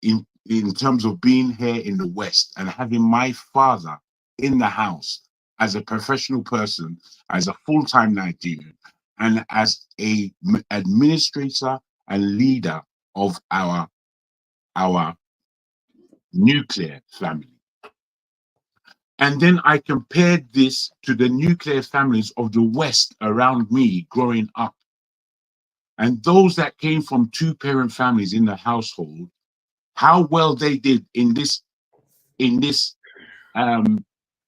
in terms of being here in the West and having my father in the house as a professional person, as a full-time Nigerian, and as a administrator and leader of our nuclear family. And then I compared this to the nuclear families of the West around me growing up. And those that came from two-parent families in the household, how well they did in this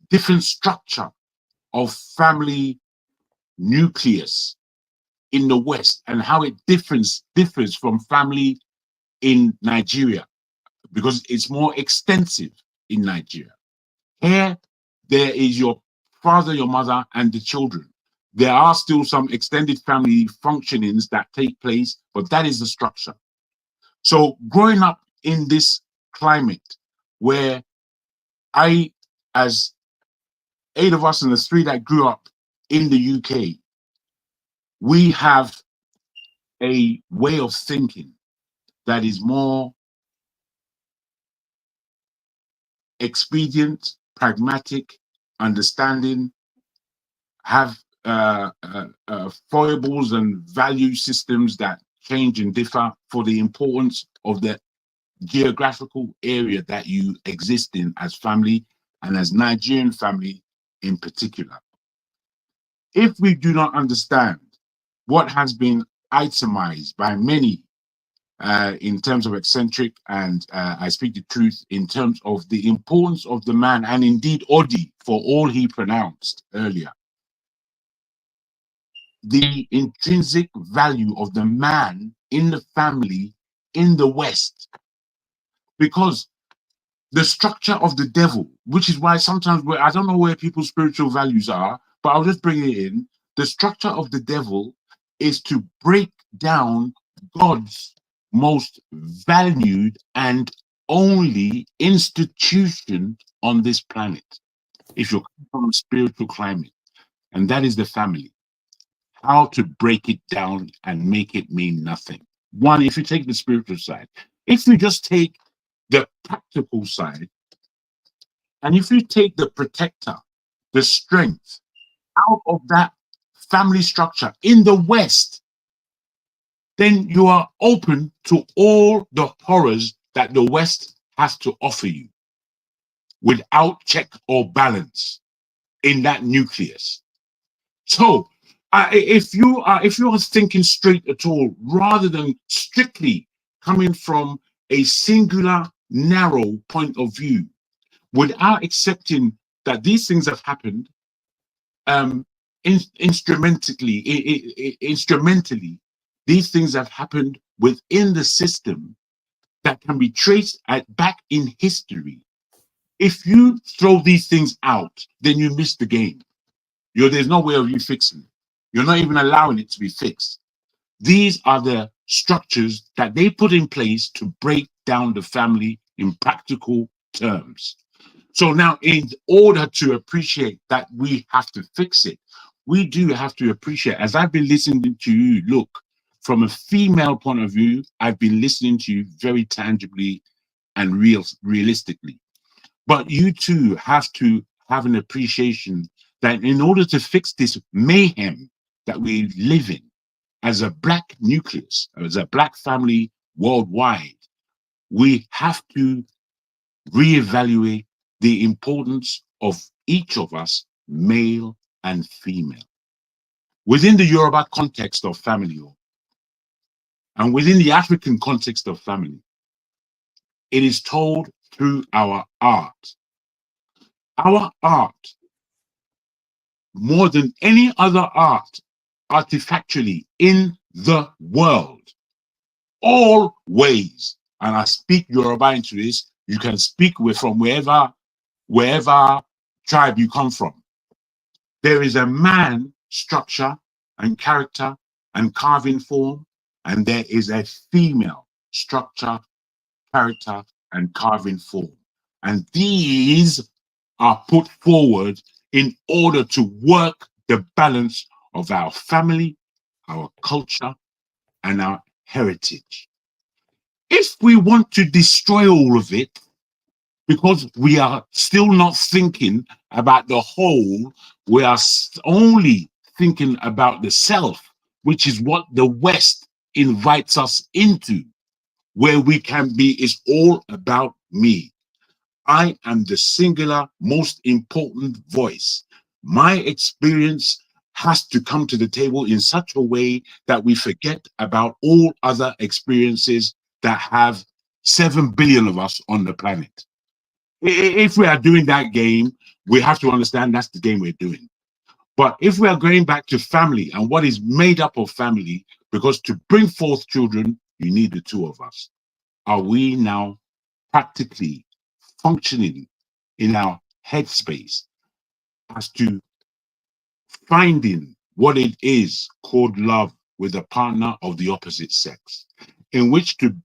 different structure of family nucleus in the West, and how it differs from family in Nigeria, because it's more extensive in Nigeria. Here, there is your father, your mother, and the children. There are still some extended family functionings that take place, but that is the structure. So growing up in this climate where as 8 of us and the 3 that grew up in the UK, we have a way of thinking that is more expedient, pragmatic, understanding, have foibles and value systems that change and differ for the importance of the geographical area that you exist in as family, and as Nigerian family in particular. If we do not understand what has been itemized by many in terms of eccentric, and I speak the truth in terms of the importance of the man, and indeed Odi, for all he pronounced earlier, the intrinsic value of the man in the family in the West. Because the structure of the devil, which is why sometimes I don't know where people's spiritual values are, but I'll just bring it in. The structure of the devil is to break down God's most valued and only institution on this planet, if you're from a spiritual climate, and that is the family. How to break it down and make it mean nothing. One, if you take the spiritual side, if you just take the practical side, and if you take the protector, the strength out of that family structure in the West, then you are open to all the horrors that the West has to offer you without check or balance in that nucleus. So if you are thinking straight at all, rather than strictly coming from a singular, narrow point of view, without accepting that these things have happened, instrumentally, these things have happened within the system that can be traced back in history. If you throw these things out, then you miss the game. There's no way of you fixing it. You're not even allowing it to be fixed. These are the structures that they put in place to break down the family in practical terms. So now, in order to appreciate that we have to fix it, we do have to appreciate, as I've been listening to you, look, from a female point of view, I've been listening to you very tangibly and realistically. But you too have to have an appreciation that in order to fix this mayhem that we live in as a Black nucleus, as a Black family worldwide, we have to reevaluate the importance of each of us, male and female. Within the Yoruba context of family, and within the African context of family, it is told through our art. Our art, more than any other art, artifactually in the world, always, and I speak Yoruba into this, you can speak from wherever tribe you come from. There is a man structure and character and carving form, and there is a female structure, character, and carving form. And these are put forward in order to work the balance of our family, our culture, and our heritage. If we want to destroy all of it, because we are still not thinking about the whole, we are only thinking about the self, which is what the West invites us into, where we can be, is all about me. I am the singular most important voice. My experience has to come to the table in such a way that we forget about all other experiences that have 7 billion of us on the planet. If we are doing that game, we have to understand that's the game we're doing. But if we are going back to family and what is made up of family, because to bring forth children, you need the two of us. Are we now practically functioning in our headspace as to finding what it is called love with a partner of the opposite sex, in which to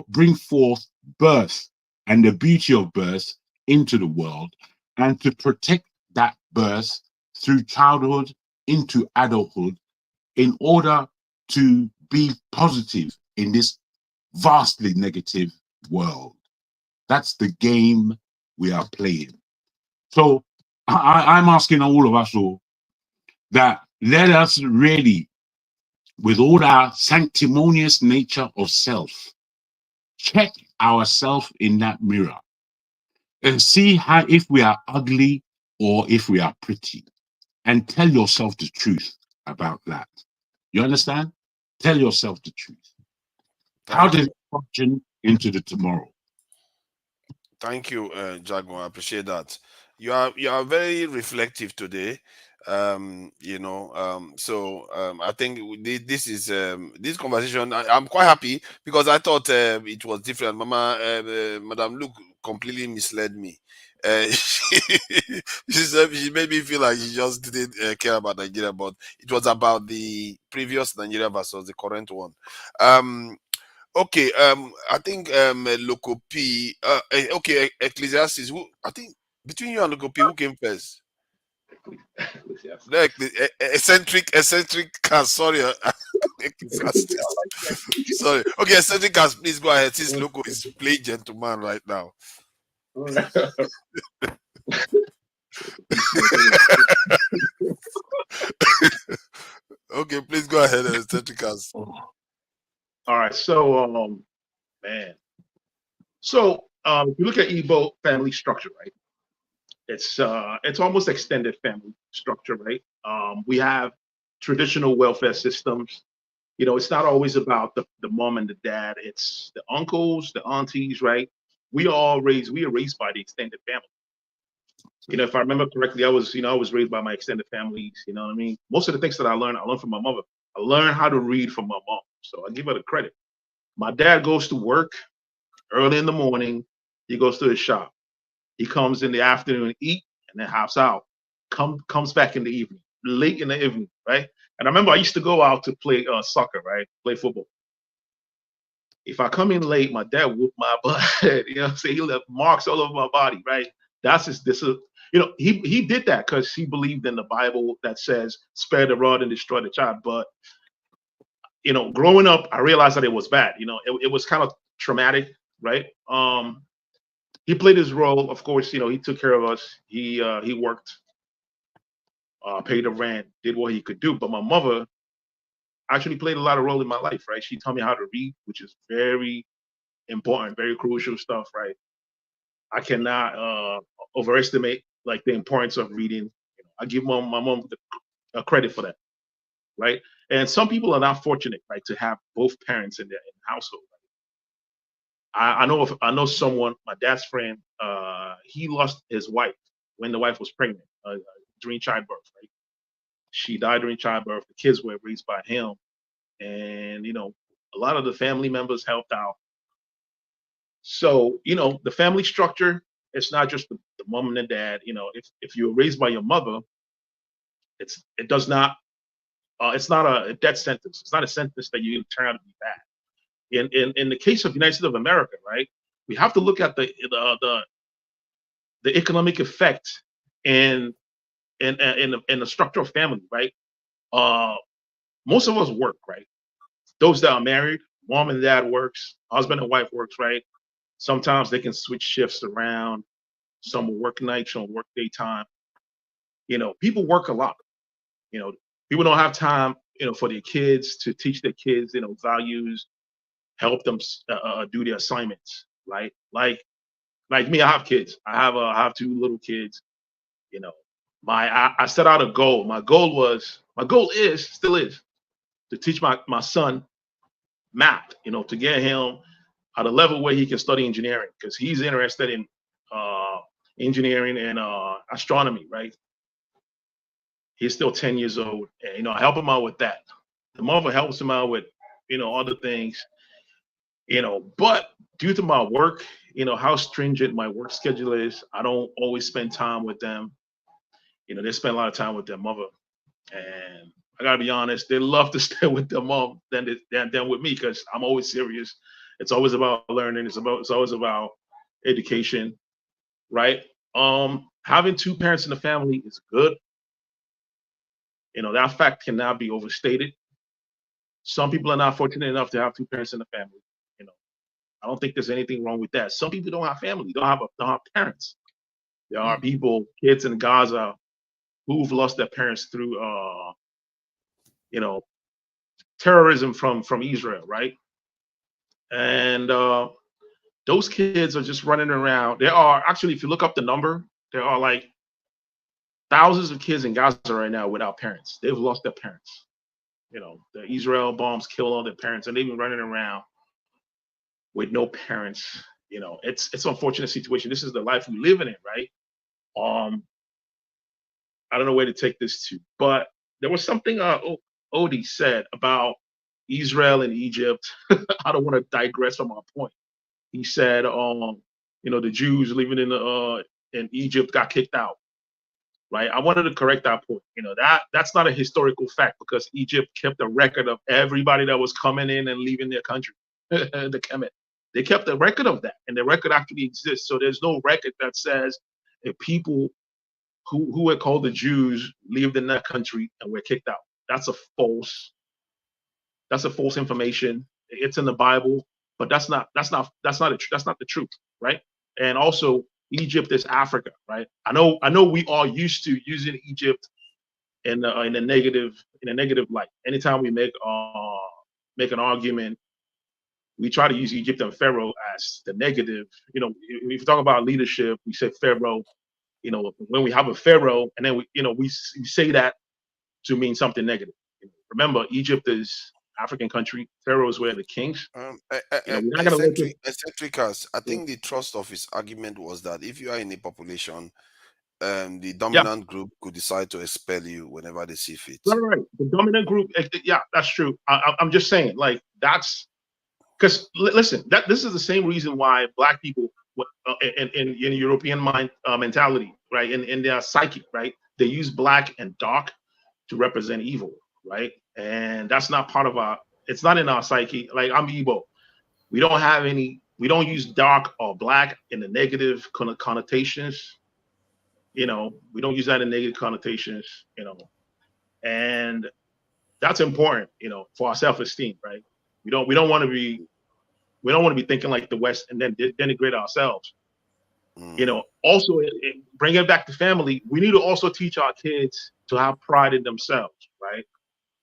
bring forth birth and the beauty of birth into the world, and to protect that birth through childhood into adulthood in order to be positive in this vastly negative world. That's the game we are playing. So I'm asking all of us all that let us really, with all our sanctimonious nature of self, check ourselves in that mirror and see how if we are ugly or if we are pretty, and tell yourself the truth about that. You understand? Tell yourself the truth. How Thank does you. it function into the tomorrow? Thank you, Jaguar. I appreciate that. You are very reflective today. I think this is this conversation. I'm quite happy because I thought it was different. Madam Luke completely misled me. She made me feel like she just didn't care about Nigeria, but it was about the previous Nigeria versus the current one. Um, Okay, I think Loco P. Okay, Ecclesiastes. Who I think between you and Loco P, who came first? Yes. Like the eccentric cast. Sorry, Ecclesiastes. Sorry. Okay, eccentric cast. Please go ahead. Since Loco is playing gentleman right now. Okay, please go ahead, eccentric cast. All right. So, man. So, if you look at Igbo family structure, right? It's almost extended family structure, right? We have traditional welfare systems. You know, it's not always about the mom and the dad. It's the uncles, the aunties, right? We are raised by the extended family. You know, if I remember correctly, I was raised by my extended families. You know what I mean? Most of the things that I learned from my mother. I learned how to read from my mom, so I give her the credit. My dad goes to work early in the morning. He goes to his shop. He comes in the afternoon, eat, and then hops out. Comes back in the evening, late in the evening, right? And I remember I used to go out to play soccer, right? Play football. If I come in late, my dad whooped my butt. You know what I'm saying? He left marks all over my body, right? That's his this is you know, he did that because he believed in the Bible that says spare the rod and destroy the child. But you know, growing up, I realized that it was bad. You know, it was kind of traumatic, right? He played his role. Of course, you know, he took care of us. He worked, paid the rent, did what he could do. But my mother actually played a lot of role in my life, right? She taught me how to read, which is very important, very crucial stuff, right? I cannot overestimate like the importance of reading. You know, I give my mom the credit for that, right? And some people are not fortunate, right, to have both parents in the household. I know someone, my dad's friend. He lost his wife when the wife was pregnant during childbirth. Right, she died during childbirth. The kids were raised by him, and you know, a lot of the family members helped out. So you know, the family structure. It's not just the mom and the dad. You know, if you were raised by your mother, it does not. It's not a death sentence. It's not a sentence that you turn out to be bad. In the case of the United States of America, right, we have to look at the economic effect in in the structure of family, right? Uh, Most of us work, right? Those that are married, Mom and dad works, husband and wife works, right? Sometimes they can switch shifts around. Some will work nights, some will work daytime. People work a lot. You know, People don't have time, for their kids to teach their kids, values, help them do their assignments, right? Like me, I have kids. I have two little kids. You know, I set out a goal. My goal still is to teach my son math. To get him at a level where he can study engineering because he's interested in uh, engineering and astronomy, right? He's still 10 years old, and I help him out with that. The mother helps him out with other things, but due to my work, how stringent my work schedule is, I don't always spend time with them. They spend a lot of time with their mother, and I gotta be honest, they love to stay with their mom than with me because I'm always serious. It's always about learning. It's always about education, right? Having two parents in the family is good. That fact cannot be overstated. Some people are not fortunate enough to have two parents in the family. You know, I don't think there's anything wrong with that. Some people don't have family, don't have parents. There are kids in Gaza who've lost their parents through you know, terrorism from Israel, right? And those kids are just running around. There are actually, if you look up the number, there are like thousands of kids in Gaza right now without parents. They've lost their parents. The Israel bombs kill all their parents, and they've been running around with no parents. It's an unfortunate situation. This is the life we live in, right? I don't know where to take this to, but there was something Odie said about Israel and Egypt. I don't want to digress from our point. He said, the Jews living in Egypt got kicked out. Right. I wanted to correct that point. That's not a historical fact because Egypt kept a record of everybody that was coming in and leaving their country. The Kemet. They kept a record of that, and the record actually exists. So there's no record that says if people who were called the Jews lived in that country and were kicked out. That's a false information. It's in the Bible, but that's not the truth, right? And also, Egypt is Africa, right? I know we are used to using Egypt in a negative light. Anytime we make an argument, we try to use Egypt and Pharaoh as the negative. If you talk about leadership, we say Pharaoh. When we have a Pharaoh, and then we say that to mean something negative. Remember, Egypt is African country. Pharaohs were the kings. We're not gonna look at Eccentricus, I think the thrust of his argument was that if you are in a population, the yeah, dominant group could decide to expel you whenever they see fit. right. The dominant group, yeah, that's true. I'm just saying, like that's because listen, this is the same reason why Black people in European mentality, right, in their psyche, right, they use black and dark to represent evil, right, and that's not part of it's not in our psyche. Like I'm Igbo, we don't use dark or black in the negative connotations. We don't use that in negative connotations. And that's important, for our self-esteem, right? We don't want to be thinking like the West and then denigrate ourselves. Also bring it back to family. We need to also teach our kids to have pride in themselves, right?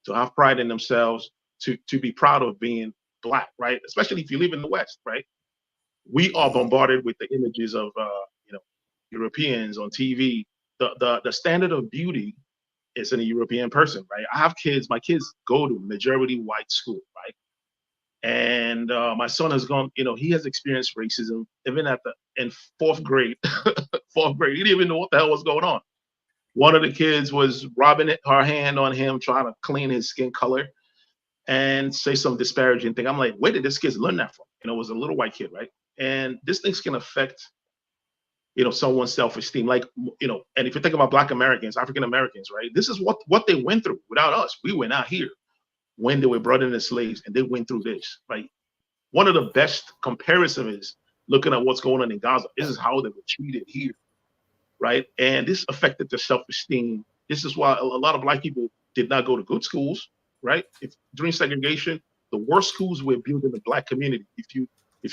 To have pride in themselves, to be proud of being Black, right? Especially if you live in the West, right? We are bombarded with the images of Europeans on TV. The standard of beauty is in a European person, right? I have kids. My kids go to majority white school, right? And my son has gone. He has experienced racism even in fourth grade. Fourth grade, he didn't even know what the hell was going on. One of the kids was rubbing her hand on him, trying to clean his skin color, and say some disparaging thing. I'm like, where did this kid learn that from? It was a little white kid, right? And these things can affect someone's self-esteem, like and if you think about Black Americans, African Americans, right, this is what they went through. Without us, we were not here when they were brought in as slaves, and they went through this. Like, one of the best comparison is looking at what's going on in Gaza. This is how they were treated here, right? And this affected their self-esteem. This is why a lot of Black people did not go to good schools, right? During segregation, the worst schools were built in the Black community. If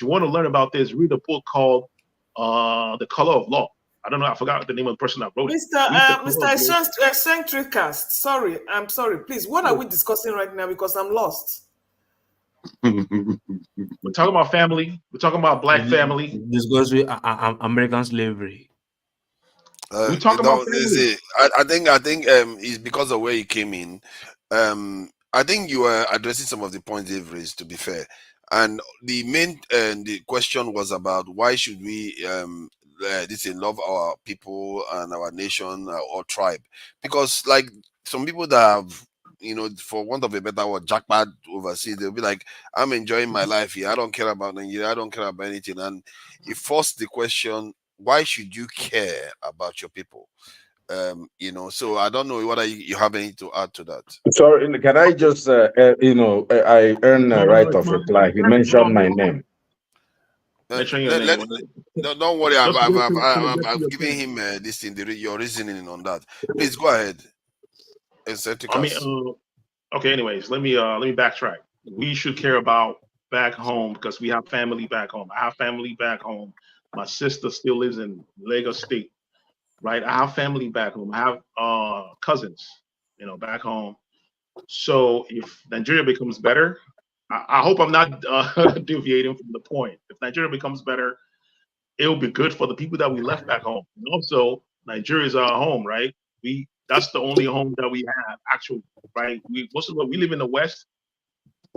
you want to learn about this, read a book called The Color of Law. I don't know, I forgot the name of the person that wrote it. Mr. Eccentricast, sorry, I'm sorry. Please, what are we discussing right now? Because I'm lost. We're talking about family. We're talking about Black family. Discussing American slavery. We talk about family. I think it's because of where you came in. I think you were addressing some of the points they've raised, to be fair. And the main the question was about why should we love our people and our nation or tribe? Because like some people that have, you know, for want of a better word, jackpot overseas, they'll be like, I'm enjoying my life here. I don't care about Nigeria. I don't care about anything. And it forced the question, why should you care about your people? You know, so I don't know whether you have anything to add to that. Sorry, can I just, I earn a right of reply. He mentioned my name. Don't worry, I've given him this thing, your reasoning on that. Please go ahead. Okay. Anyways, let me backtrack. We should care about back home because we have family back home. I have family back home. My sister still lives in Lagos State, right? I have family back home. I have cousins, you know, back home. So if Nigeria becomes better, I hope I'm not deviating from the point. If Nigeria becomes better, it will be good for the people that we left back home. And also, Nigeria is our home, right? That's the only home that we have, actually, right? Most of we live in the West.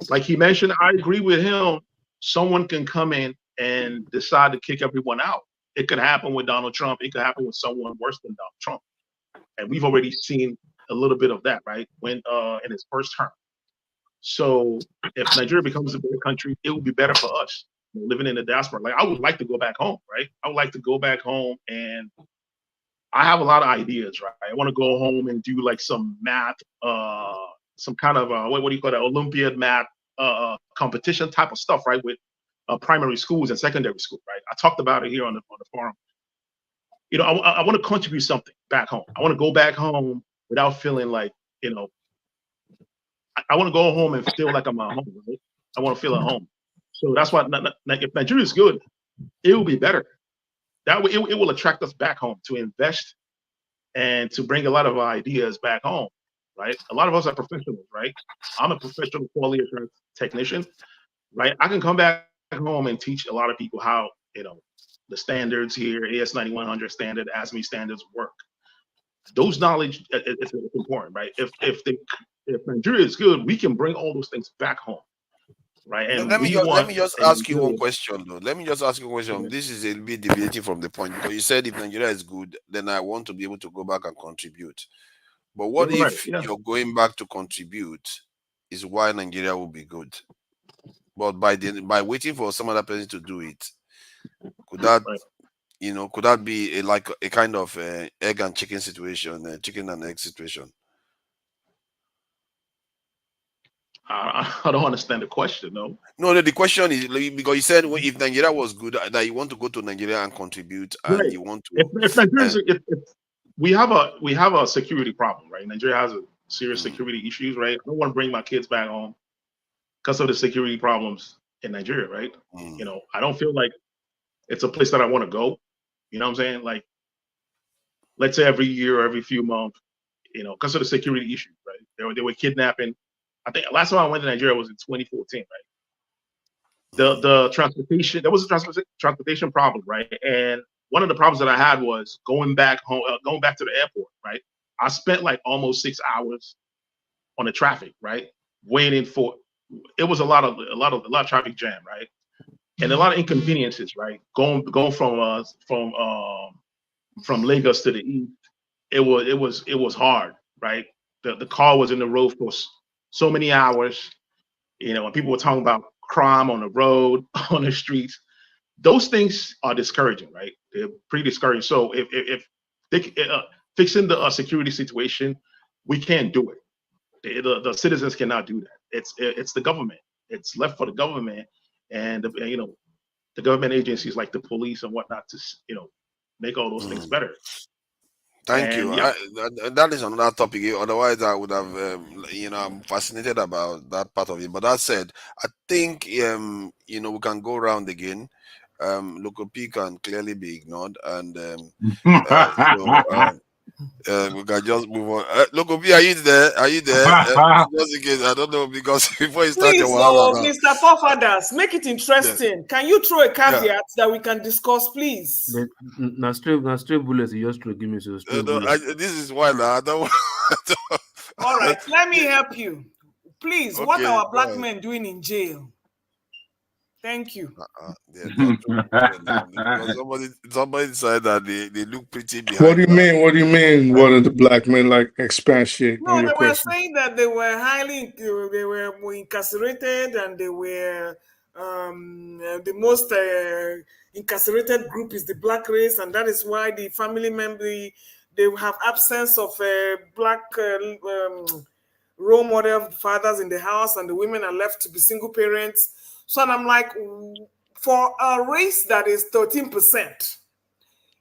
Like he mentioned, I agree with him. Someone can come in and decide to kick everyone out. It could happen with Donald Trump. It could happen with someone worse than Donald Trump. And we've already seen a little bit of that, right? When in his first term. So if Nigeria becomes a better country, it will be better for us living in the diaspora. Like I would like to go back home, right? I would like to go back home, and I have a lot of ideas, right? I want to go home and do like some math, some kind of what do you call that? Olympiad math competition type of stuff, right? With primary schools and secondary school, right? I talked about it here on the forum. You know, I want to contribute something back home. I want to go back home without feeling like, you know, I want to go home and feel like I'm at home, right? I want to feel at home. So that's why, if Nigeria is good, it will be better. That way, it will attract us back home to invest and to bring a lot of our ideas back home, right? A lot of us are professionals, right? I'm a professional quality assurance technician, right? I can come back home and teach a lot of people how, you know, the standards here, AS9100 standard, ASME standards work. Those knowledge is important, right? If Nigeria is good, we can bring all those things back home, right? And let me just ask you one question, though. Let me just ask you a question. This is a bit deviating from the point, because you said if Nigeria is good, then I want to be able to go back and contribute. But what if you're going back to contribute is why Nigeria will be good? But by waiting for some other person to do it, could that could that be like a kind of egg and chicken situation, chicken and egg situation? I don't understand the question, though. No, the question is because you said if Nigeria was good, that you want to go to Nigeria and contribute, and you want to. If Nigeria, if we have a security problem, right? Nigeria has a serious security issues, right? I don't want to bring my kids back home because of the security problems in Nigeria, right? You know, I don't feel like it's a place that I want to go. You know what I'm saying? Like, let's say every year or every few months, you know, because of the security issues, right? They were kidnapping. I think last time I went to Nigeria was in 2014, right? The transportation, there was a transportation problem, right? And one of the problems that I had was going back home, going back to the airport, right? I spent like almost 6 hours on the traffic, right? Waiting for, it was a lot of traffic jam, right? And a lot of inconveniences, right? Going from Lagos to the east, it was hard, right? The car was in the road for so many hours, you know, and people were talking about crime on the road, on the streets. Those things are discouraging, right? They're pretty discouraging. So if fixing the security situation, we can't do it. The citizens cannot do that. It's the government. It's left for the government and the government agencies like the police and whatnot to make all those things better. Thank you. And yeah, That is another topic. Otherwise, I would have, I'm fascinated about that part of it. But that said, I think, we can go around again. Local P can clearly be ignored, and so we can just move on. Local P, are you there? Are you there? Just in case, I don't know, because before you start your Please, wahala oh, now. Mr. Forefathers, make it Yeah, interesting. Can you throw a yeah. caveat that we can discuss, please? But na straight bullets. You just to give me so straight No, bullets. this is why now. I don't. All right, let me help you. Please, what Okay, are go black ahead. men doing in jail? Thank you. They're torturing. Because somebody said that they look pretty What do behind you bars. mean? What do you mean? What are the black men like? Expatiate on No, your they were question. saying that they were they were incarcerated, and they were the most incarcerated group is the black race, and that is why the family member they have absence of black role model fathers in the house, and the women are left to be single parents. So, and I'm like, for a race that is 13%,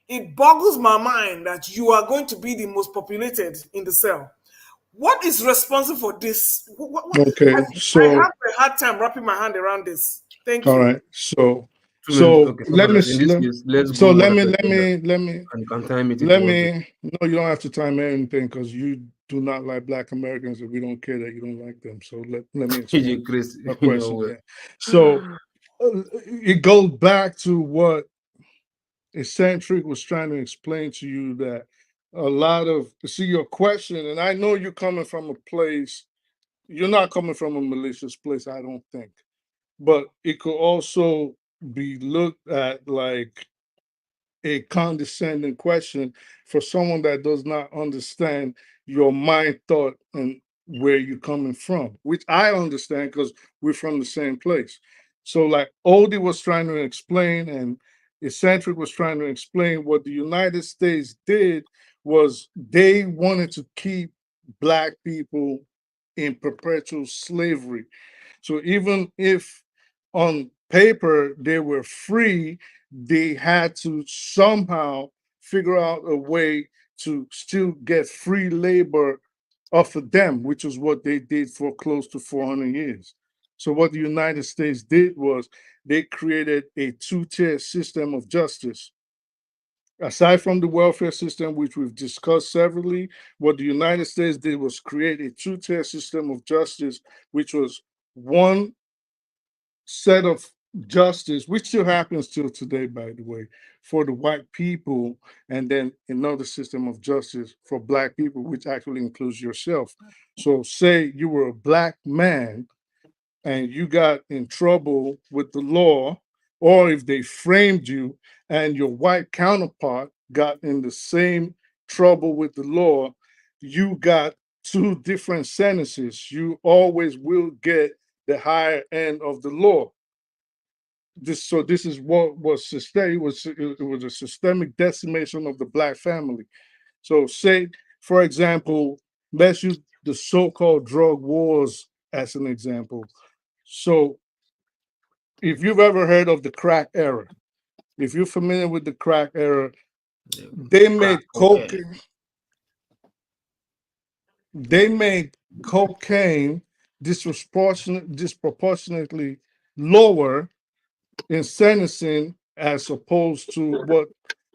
it boggles my mind that you are going to be the most populated in the cell. What is responsible for this? Okay, I so have a hard time wrapping my hand around this. Thank all you. right, so 2 minutes. Okay, let me Forefathers. In this case, let's so go let one me after let the other. me let me And you can time it if let you want to. me. No, you don't have to time anything because you do not like Black Americans, and we don't care that you don't like them. So let me explain Chris, a you know question. what? Yeah. So it goes back to what Eccentric was trying to explain to you, that a lot of see your question, and I know you're coming from a place. You're not coming from a malicious place, I don't think, but it could also be looked at like a condescending question for someone that does not understand your mind thought and where you're coming from, which I understand because we're from the same place. So, like Oldie was trying to explain, and Eccentric was trying to explain, what the United States did was they wanted to keep Black people in perpetual slavery. So, even if on paper they were free, they had to somehow figure out a way to still get free labor off of them, which is what they did for close to 400 years. So, what the United States did was they created a two-tier system of justice. Aside from the welfare system, which we've discussed severally, what the United States did was create a two-tier system of justice, which was one set of justice, which still happens till today, by the way, for the white people, and then another system of justice for Black people, which actually includes yourself. So, say you were a Black man and you got in trouble with the law, or if they framed you and your white counterpart got in the same trouble with the law, you got two different sentences. You always will get the higher end of the law. This is what was systemic. It was a systemic decimation of the Black family. So, say, for example, let's use the so-called drug wars as an example. So, if you've ever heard of the crack era, if you're familiar with the crack era, they Crack made cocaine. cocaine. They made cocaine disproportionately lower in sentencing as opposed to what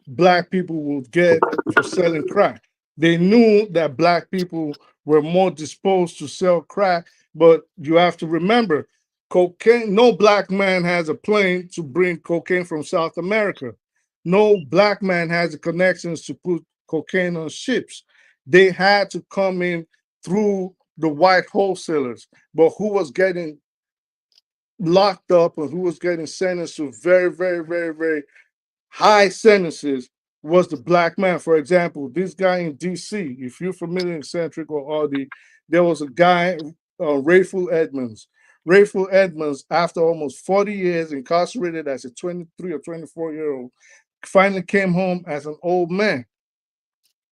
Black people would get for selling crack. They knew that Black people were more disposed to sell crack, but you have to remember, cocaine, no Black man has a plane to bring cocaine from South America. No Black man has the connections to put cocaine on ships. They had to come in through the white wholesalers. But who was getting locked up and who was getting sentenced to very, very, very, very high sentences was the Black man? For example, this guy in DC, if you're familiar with Eccentric or Audi, there was a guy, Rayful Edmonds. Rayful Edmonds, after almost 40 years incarcerated as a 23 or 24-year-old, finally came home as an old man.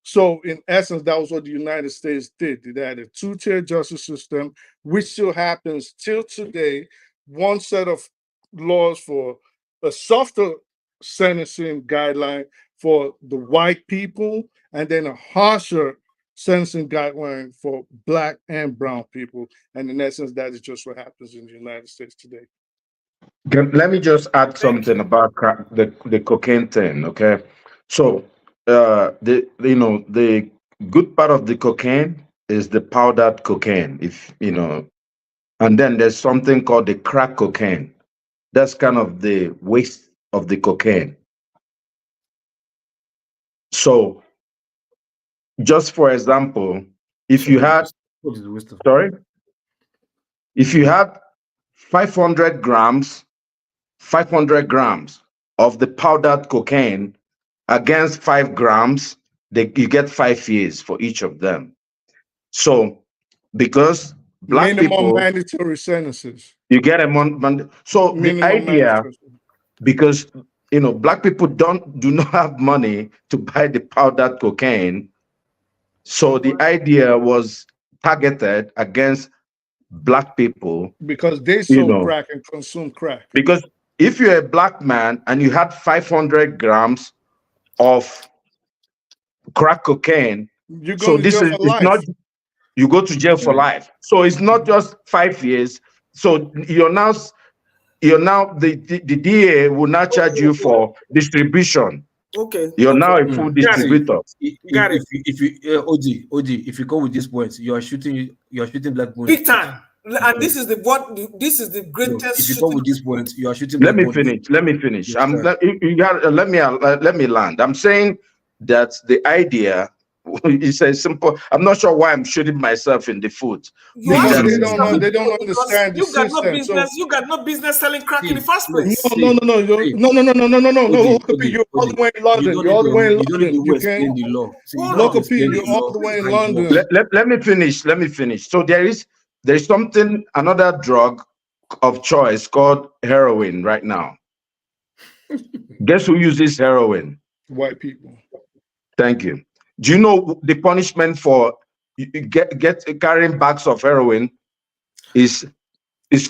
So, in essence, that was what the United States did. They had a two-tier justice system, which still happens till today. One set of laws for a softer sentencing guideline for the white people, and then a harsher sentencing guideline for black and brown people. And in essence, that is just what happens in the United States today. Let me just add Thank something you. about the cocaine thing, okay? So, the good part of the cocaine is the powdered cocaine, and then there's something called the crack cocaine. That's kind of the waste of the cocaine. So, just for example, if you had, What is the waste of? sorry, if you had 500 grams of the powdered cocaine against 5 grams, you get 5 years for each of them. So, because black Minimum people, mandatory sentences. you get a month. So the Minimum idea, mandatory. because black people do not have money to buy the powdered cocaine, so the idea was targeted against black people, Because they you sold know, crack and consumed crack. because if you're a black man and you had 500 grams of crack cocaine, You're so going to this jail is for it's life. not, you go to jail for life. So it's not just 5 years. So you're now the DA will now charge you for distribution. Okay. You're now a Mm. full See, distributor. Got it. if you OG, if you go with this point, you are shooting black people. Big time. And this is the So greatest if you go shooting. with this point, you are shooting Let black me people. finish. Yes, I'm sir. let me land. I'm saying that the idea is a simple. I'm not sure why I'm shooting myself in the foot. You Because are they shooting don't yourself know, in they the don't foot because understand the you got no system. business. So You got no business selling crack in the See, first look, place. see, no, see, Local P, OG, you're all the way in you London. don't You're all the way in need to London. go You explain can't. the law. See, you Hold don't have to Local on. P, explain you're the all law the way in how it works. London. let me finish. So there's something, another drug of choice called heroin right now. Guess who uses heroin? White people. Thank you. Do you know the punishment for carrying bags of heroin is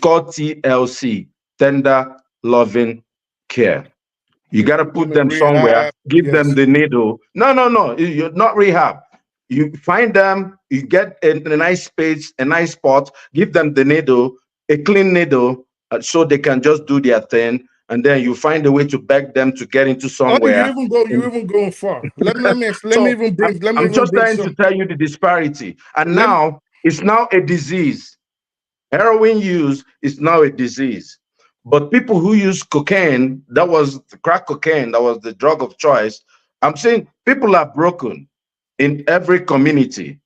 called TLC, tender loving care. You got to put them somewhere, Rehab, give them yes. the needle. No, you're not rehab. You find them, you get a nice space, a nice spot, give them the needle, a clean needle, so they can just do their thing. And then you find a way to beg them to get into Oh, you somewhere. even going far. Let me So even bring I'm just trying some. to tell you the disparity. And Let me- now it's now a disease. Heroin use is now a disease. But people who use cocaine, that was the crack cocaine, that was the drug of choice. I'm saying people are broken in every community.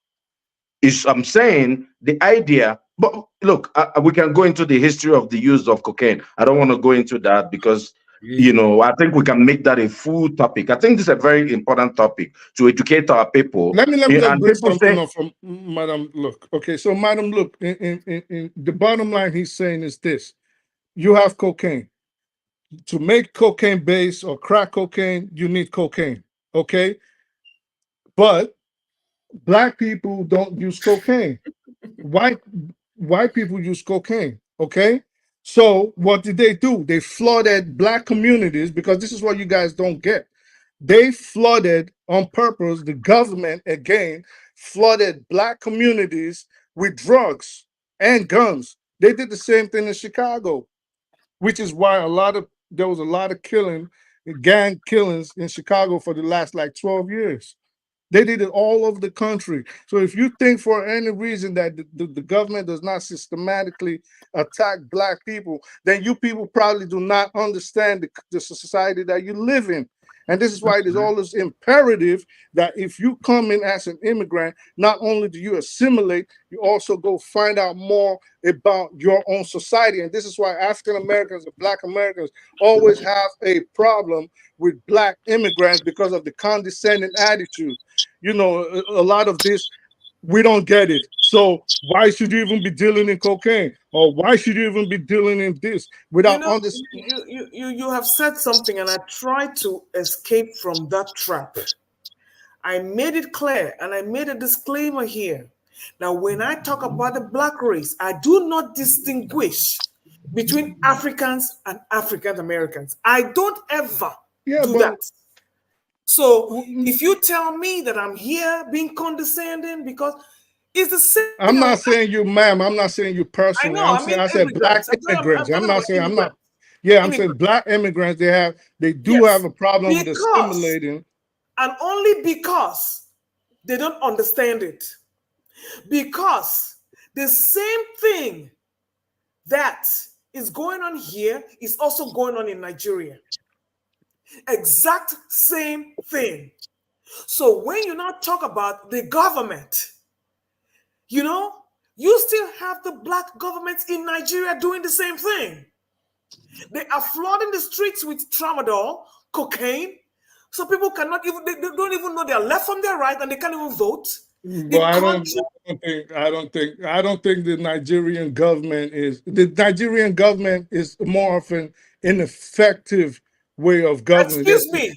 I'm saying the idea, but look, we can go into the history of the use of cocaine. I don't want to go into that because, I think we can make that a full topic. I think this is a very important topic to educate our people. Let me just And bring people something say, up from Madam Look. Okay, so Madam Look, in the bottom line he's saying is this: you have cocaine. To make cocaine base or crack cocaine, you need cocaine. Okay, but black people don't use cocaine. White people use cocaine. Okay, so what did they do? They flooded black communities, because this is what you guys don't get. They flooded on purpose. The government again flooded black communities with drugs and guns. They did the same thing in Chicago, which is why there was a lot of gang killings in Chicago for the last like 12 years. They did it all over the country. So if you think for any reason that the government does not systematically attack black people, then you people probably do not understand the society that you live in. And this is why it is always imperative that if you come in as an immigrant, not only do you assimilate, you also go find out more about your own society. And this is why African Americans and Black Americans always have a problem with Black immigrants, because of the condescending attitude. You know, a lot of this, we don't get it. So why should you even be dealing in cocaine? Or why should you even be dealing in this without understanding? You have said something, and I tried to escape from that trap. I made it clear, and I made a disclaimer here. Now, when I talk about the Black race, I do not distinguish between Africans and African Americans. I don't ever Yeah, do but that. So if you tell me that I'm here being condescending because it's the same I'm thing. not saying you, ma'am. I'm not saying you I personally. know. I mean, I said black immigrants. I'm immigrants. I'm talking not about saying I'm not. immigrants. Yeah, I'm saying Immigrants. black immigrants. They do Yes. have a problem with Because, assimilating. and only because they don't understand it. Because the same thing that is going on here is also going on in Nigeria. Exact same thing. So when you now talk about the government, you know, you still have the black governments in Nigeria doing the same thing. They are flooding the streets with tramadol, cocaine, so people cannot even, they don't even know their left from their right, and they can't even vote. But I don't think the Nigerian government is more of an ineffective way of governing. Excuse me.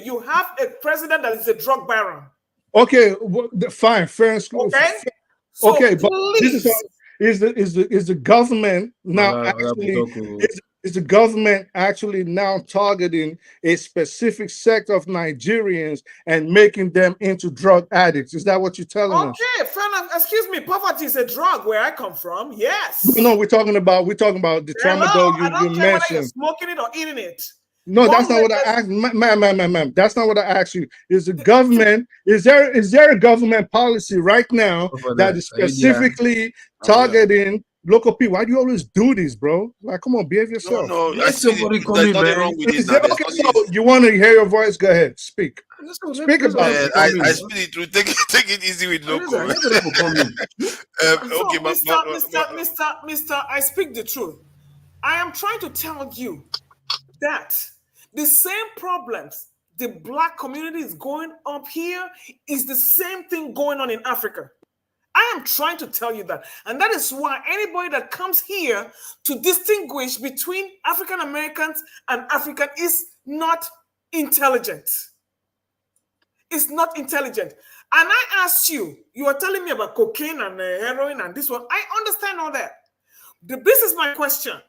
You have a president that is a drug baron. Okay, well, fine, fair and Okay. So okay, but please, is the government now actually is the government actually now targeting a specific sector of Nigerians and making them into drug addicts? Is that what you're telling us? Okay, fair enough. Excuse me, poverty is a drug where I come from. Yes. No, we're talking about the tramadol I don't you care whether you're mentioned. smoking it or eating it. No, that's not what I asked, ma'am. That's not what I asked you. Is the government is there a government policy right now that is specifically targeting local people? Why do you always do this, bro? Like, come on, behave yourself. No, Let somebody come in, there's nothing man. wrong with it Is now. there, okay, so you want to hear your voice? Go ahead, speak. Speak about it. I speak it through. Take it easy with local. Okay, Mr. I speak the truth. I am trying to tell you that the same problems the black community is going up here is the same thing going on in Africa. I am trying to tell you that. And that is why anybody that comes here to distinguish between African Americans and African is not intelligent. It's not intelligent. And I asked you, you are telling me about cocaine and heroin and this one. I understand all that. This is my question.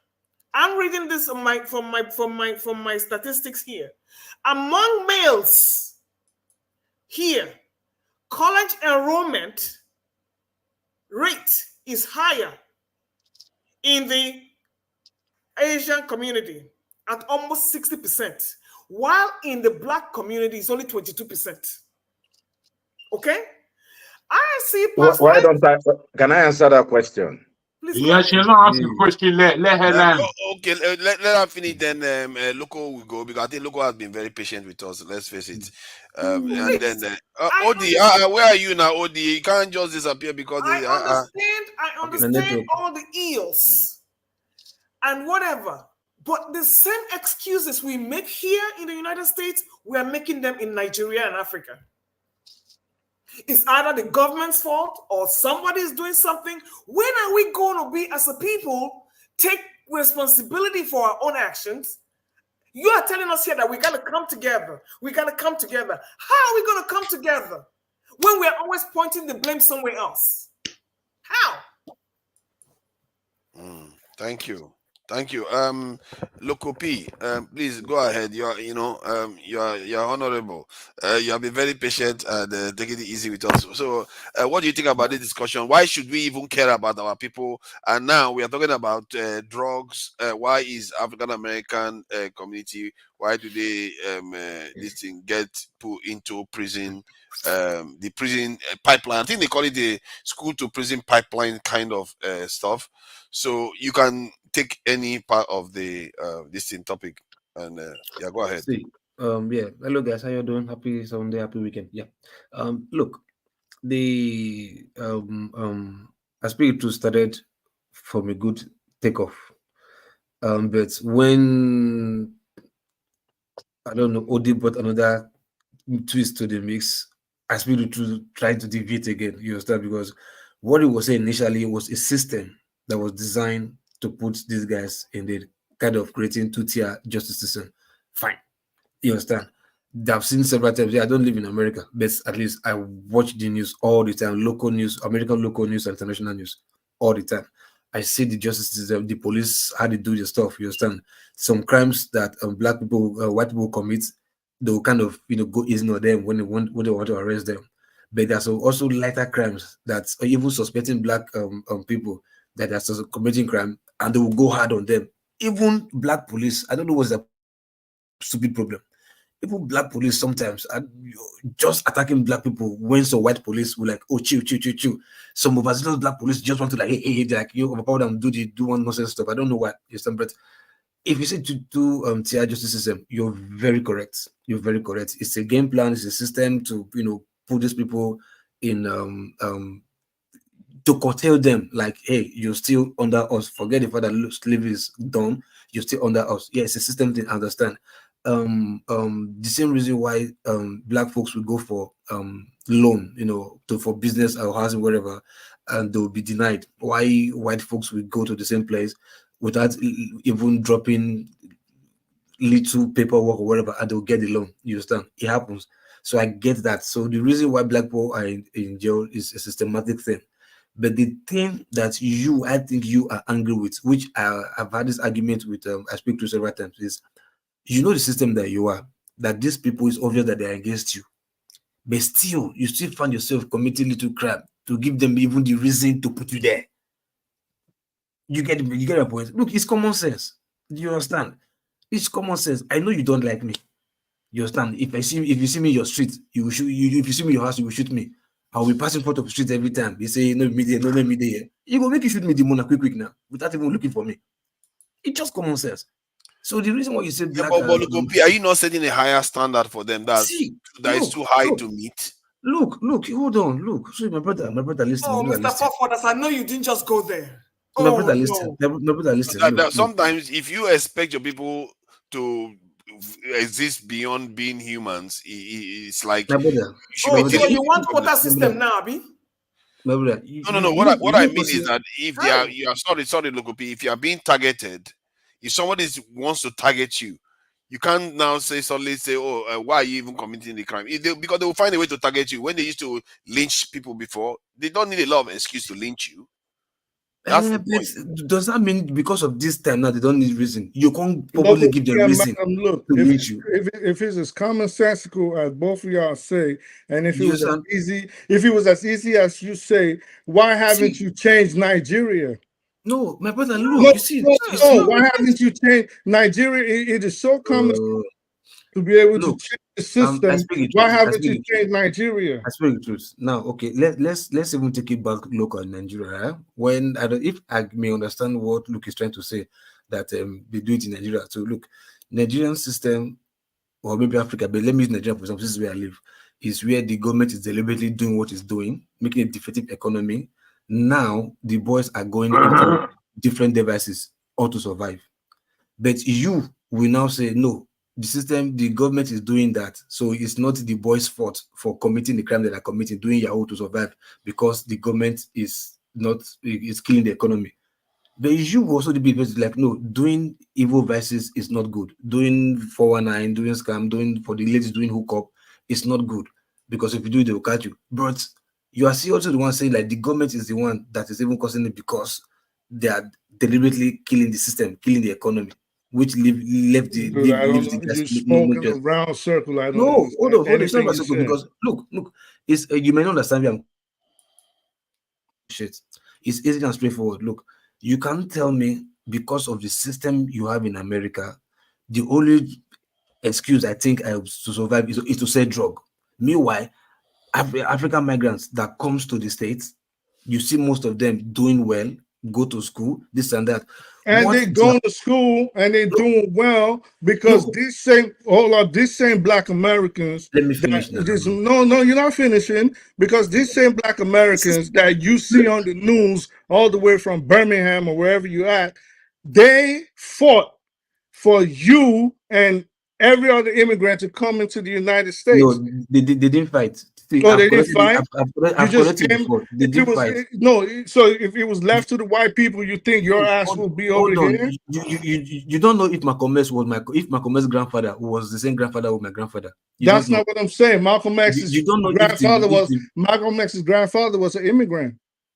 I'm reading this on from my statistics here. Among males here, college enrollment rate is higher in the Asian community at almost 60%, while in the black community it's only 22%. Okay? I see. Why don't I? Can I answer that question? Yeah, she's not asking a question. Let her land. Okay, let her finish. Then Loco will go because I think Loco has been very patient with us. Let's face it. And then Odi, where are you now, Odi? You can't just disappear because I understand all the ills and whatever, but the same excuses we make here in the United States, we are making them in Nigeria and Africa. It's either the government's fault or somebody is doing something. When are we going to be, as a people, take responsibility for our own actions? You are telling us here that we got to come together. We got to come together. How are we going to come together when we're always pointing the blame somewhere else? How? Thank you. Loco P, please go ahead. You're honorable. You have been very patient and taking it easy with us. So, what do you think about this discussion? Why should we even care about our people? And now we are talking about drugs. Why is African American community? Why do they this thing get put into prison? The prison pipeline. I think they call it the school to prison pipeline kind of stuff. So you can take any part of the this thing topic and go ahead. Hello guys, how you doing? Happy Sunday, happy weekend. Look, the Aspiritu started from a good takeoff, but when I don't know, Odi brought another twist to the mix, Aspiritu trying to deviate again. You understand? Because what he was saying initially was a system that was designed to put these guys in the kind of creating two-tier justice system. Fine. You understand? I've seen several times. I don't live in America, but at least I watch the news all the time. Local news, American local news, international news all the time. I see the justice system, the police, how they do their stuff. You understand? Some crimes that black people, white people commit, they'll kind of go easy on them when they want to arrest them. But there's also lighter crimes that even suspecting black people that are committing crime, and they will go hard on them. Even black police, I don't know what's the stupid problem. Even black police sometimes are just attacking black people when some white police will like, oh, chill. Some of us black police just want to like, hey, like you overpower them, do one nonsense stuff. I don't know what you understand, but if you say to do TI justice system, you're very correct. You're very correct. It's a game plan. It's a system to put these people in to curtail them. Like, hey, you're still under us. Forget the fact that slavery is done. You're still under us. Yeah, it's a system to understand. The same reason why black folks will go for loan, for business or housing, wherever, and they'll be denied. Why white folks will go to the same place without even dropping little paperwork or whatever, and they'll get the loan. You understand? It happens. So I get that. So the reason why black people are in jail is a systematic thing. But the thing that I think you are angry with, which I've had this argument with, I speak to several times, is the system that you are, that these people is obvious that they're against you. But still, you still find yourself committing little crap to give them even the reason to put you there. You get a point. Look, it's common sense. Do you understand? It's common sense. I know you don't like me. You understand? If you see me in your street, you will shoot. If you see me in your house, you will shoot me. I will be passing front of the street every time. They say no me there, no me there. You go make you shoot me the money quick now, without even looking for me. It's just common sense. So the reason why you said black, are you not setting a higher standard for them that is too high to meet? Look, hold on, look. So my brother listening. Oh, Mr. Fofodas, I know you didn't just go there. My brother listening. My brother listening. Sometimes if you expect your people to exist beyond being humans, it's like so you want quota system now, Abi? My brother, no. What I mean is that if they are, you are sorry, Lokopi, if you are being targeted, if somebody wants to target you, you can't now suddenly say, why are you even committing the crime? Because they will find a way to target you. When they used to lynch people before, they don't need a lot of excuse to lynch you. Does that mean because of this time now they don't need reason? You can't probably give them reason. Look, if it's as commonsensical as both of y'all say, and if it was as easy as you say, why haven't you changed Nigeria? No, my brother, look, you see, why haven't you changed Nigeria? It is so common to be able to change the system. Why haven't you changed Nigeria? I speak the truth. Now, okay, let's even take it back local in Nigeria. Eh? When if I may understand what Luke is trying to say, that they do it in Nigeria. So look, Nigerian system, or maybe Africa, but let me use Nigeria for example. This is where I live. Is where the government is deliberately doing what it's doing, making a defective economy. Now the boys are going into different devices all to survive. But you will now say no. The system, the government is doing that, so it's not the boys' fault for committing the crime that are committing, doing Yahoo to survive, because the government is killing the economy. But you also the people like no, doing evil vices is not good. Doing 419, doing scam, doing for the ladies doing hookup is not good, because if you do it, they will catch you. But you are also the one saying like the government is the one that is even causing it because they are deliberately killing the system, killing the economy, which left the you spoke in a round circle. I don't know. Hold on. It's not a circle because look, it's you may not understand me. Shit. It's easy and straightforward. Look, you can't tell me because of the system you have in America, the only excuse I think to survive is to sell drug. Meanwhile, African migrants that comes to the States, you see most of them doing well, go to school, this and that. And they go to school and they're doing well because these same Black Americans. Let me finish now. No, you're not finishing, because these same Black Americans that you see on the news all the way from Birmingham or wherever you're at, they fought for you and every other immigrant to come into the United States. No, they didn't fight. They didn't fight. They didn't fight. No, so if it was left to the white people, you think your ass will be over here? You don't know if Malcolm X's grandfather was the same grandfather with my grandfather. That's not what I'm saying. Malcolm X's grandfather was an immigrant.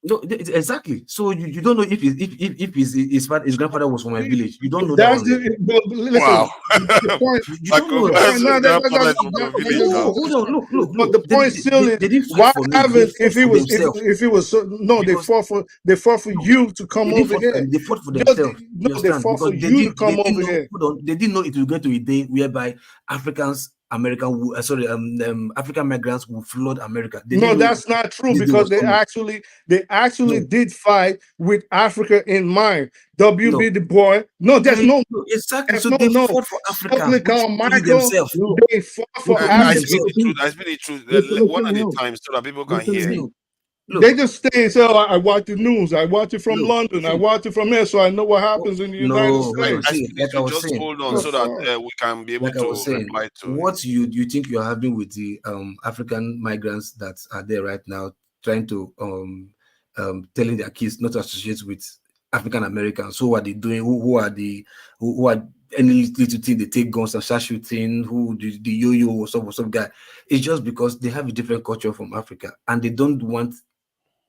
No, exactly. So you don't know if his grandfather was from my village. You don't know That's that one. the but listen. Wow. The point. You My don't know that. congrats, No, grandfather is from your village No, now. hold on. Look. But the point still is, They didn't fight why for me. They haven't fought for themselves. if it was so, no, they Because- fought for you to come They didn't over fight here. for, they fought for Just- themselves. no, You they understand? fought for Because they you to didn't, come they didn't over know, here. hold on, they didn't know it would get to a day whereby African migrants will flood America. They No, didn't know that's not true this day because was coming. they actually No. did fight with Africa in mind. W.B. No. Du Bois. No, there's no. Exactly. There's So no, they no. fought for Africa. Stokely Carmichael, themselves. No. they fought for Look, I Africa. speak the truth. I speak the truth. Listen, One at a no. time so that people can Listen, hear. no. Look, They just stay and say, "Oh, I watch the news. I watch it from Look, London. I watch it from here, so I know what happens in the United no, hold on. States." I See, speak the like I truth. was Just saying, hold on Look, so that we can be able like I was to saying, reply to it. what you think you're having with the African migrants that are there right now, trying to telling their kids not to associate with African Americans. So what are they doing? Who are any little thing they take guns and start shooting? Who the yo-yo or some guy? It's just because they have a different culture from Africa and they don't want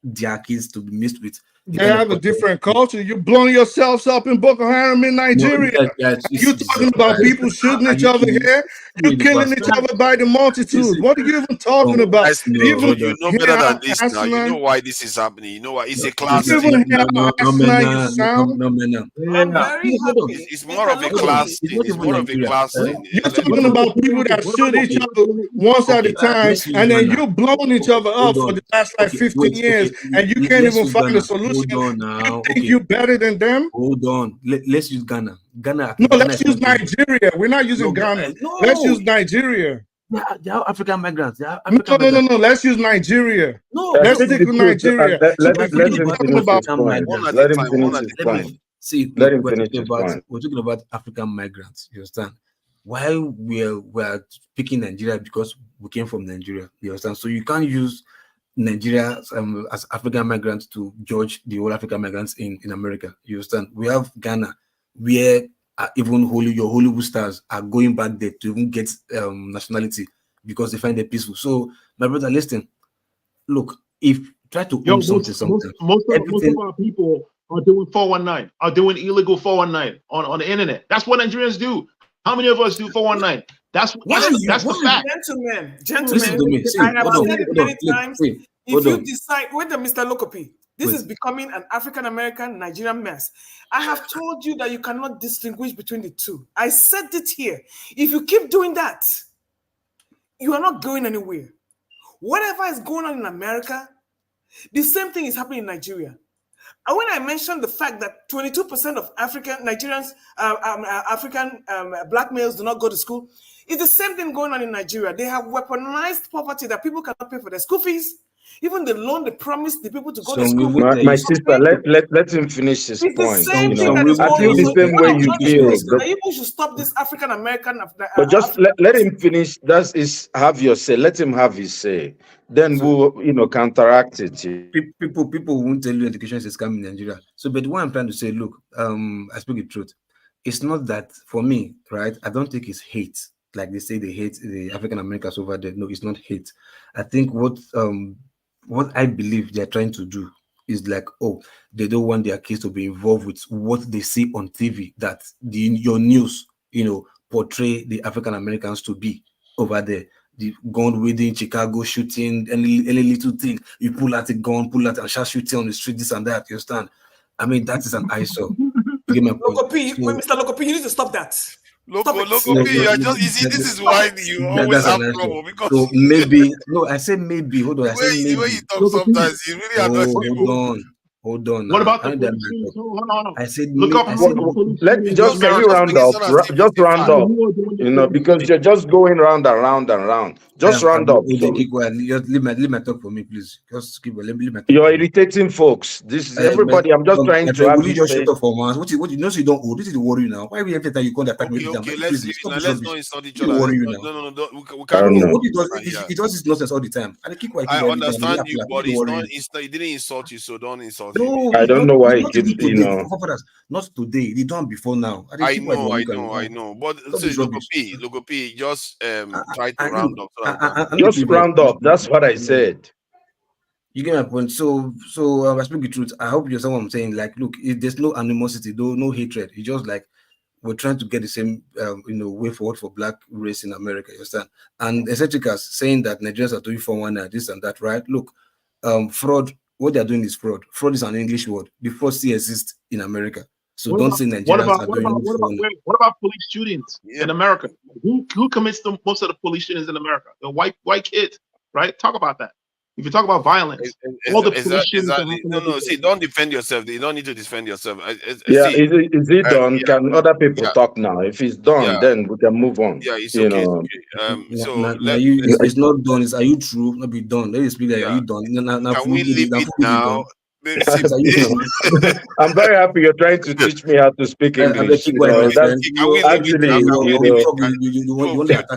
their kids to be mixed with. They have a different culture. You're blowing yourselves up in Boko Haram in Nigeria. You're talking about people shooting each other here. You're killing each other by the multitude. What are you even talking about? You know better than this now. You know why this is happening. You know why it's a class You thing. even hear how asinine you sound? I'm very happy. It's more of a class thing. It's more of a class thing. You're talking about people that shoot each other once at a time, and then you're blowing each other up for the last like 15 years, and you can't even find a solution. Hold on now. You think you're better than them? Hold on. Let's use Ghana. No, let's use Nigeria. We're not using Ghana. No. Let's use Nigeria. They are African migrants. No. Let's use Nigeria. No, let's stick with Nigeria. Let him finish his point. Let him finish his point. See, Let him finish his point. We're talking about African migrants. You understand? Why we're picking Nigeria because we came from Nigeria. You understand? So you can't use Nigeria as African migrants to judge the whole African migrants in America. You understand? We have Ghana, where even your Hollywood stars are going back there to even get nationality because they find it peaceful. So, my brother, listen. Look, if try to own something. Most of our people are doing 419, are doing illegal 419 on the internet. That's what Nigerians do. How many of us do 419? That's the fact. Gentlemen, I have said it many times. If you decide, wait a Mr. Lokopi, this is becoming an African-American Nigerian mess. I have told you that you cannot distinguish between the two. I said it here. If you keep doing that, you are not going anywhere. Whatever is going on in America, the same thing is happening in Nigeria. And when I mentioned the fact that 22% of African Nigerians, African black males do not go to school, it's the same thing going on in Nigeria. They have weaponized poverty that people cannot pay for their school fees. Even the loan they promised the people to go to school. My sister, let him finish his point. It's the same thing that is I feel going the same way you feel. People should stop this African American. But just let him finish. Have your say. Let him have his say. Then we'll counteract it. People won't tell you education is a scam in Nigeria. So, but what I'm trying to say, look, I speak the truth. It's not that for me, right? I don't think it's hate. Like they say they hate the African Americans over there. No, it's not hate. I think what I believe they're trying to do is like, they don't want their kids to be involved with what they see on TV, that your news, portray the African Americans to be over there. The gun wielding, Chicago shooting, any little thing, you pull out a gun, and start shooting on the street, this and that, you understand? I mean, that is an eyesore. Mr. Lokopi, you need to stop that. This is why you always have trouble because so maybe I said maybe. Hold on, I said maybe. The way you talk sometimes, you really annoys people. Hold on. What about I said can you round up? Just round up. Because you're just going round and round and round. Just round up. Keep quiet. Just leave my talk for me, please. Just keep let me talk. You're irritating folks. This is everybody. I'm just trying to have you just shut up for once. What you know, so you don't owe. This is the worry now. Why every time you can't attack me? Okay, let's not insult each other. No, we can't. He does his nonsense all the time. And keep quiet. I understand you, but he didn't insult you, so don't insult him. No, I don't know why he keeps, Not today. They done before now. I know. But Logo P, just try to round up. Just round up. That's what I said. You get my point. So I speak the truth. I hope you understand what I'm saying. Like, look, there's no animosity, though, no hatred. It's just like we're trying to get the same, way forward for black race in America. You understand? And Eccentricas saying that Nigerians are doing 419, this and that, right? Look, fraud. What they're doing is fraud. Fraud is an English word. The fraud still exists in America. So don't say Nigerians are doing 419. what about police shootings in America? Who commits most of the police shootings in America? The white kids, right? Talk about that. If you talk about violence, all the police shootings. No. See, don't defend yourself. You don't need to defend yourself. Yeah, See, is it done? yeah. Can other people talk now? If it's done, then we can move on. Yeah, it's You okay. know. It's okay. It's not done. It's are you true? Not be done. Let me speak. Like, are you done? Can we leave it now? I'm very happy you're trying to teach me how to speak English. You want to attack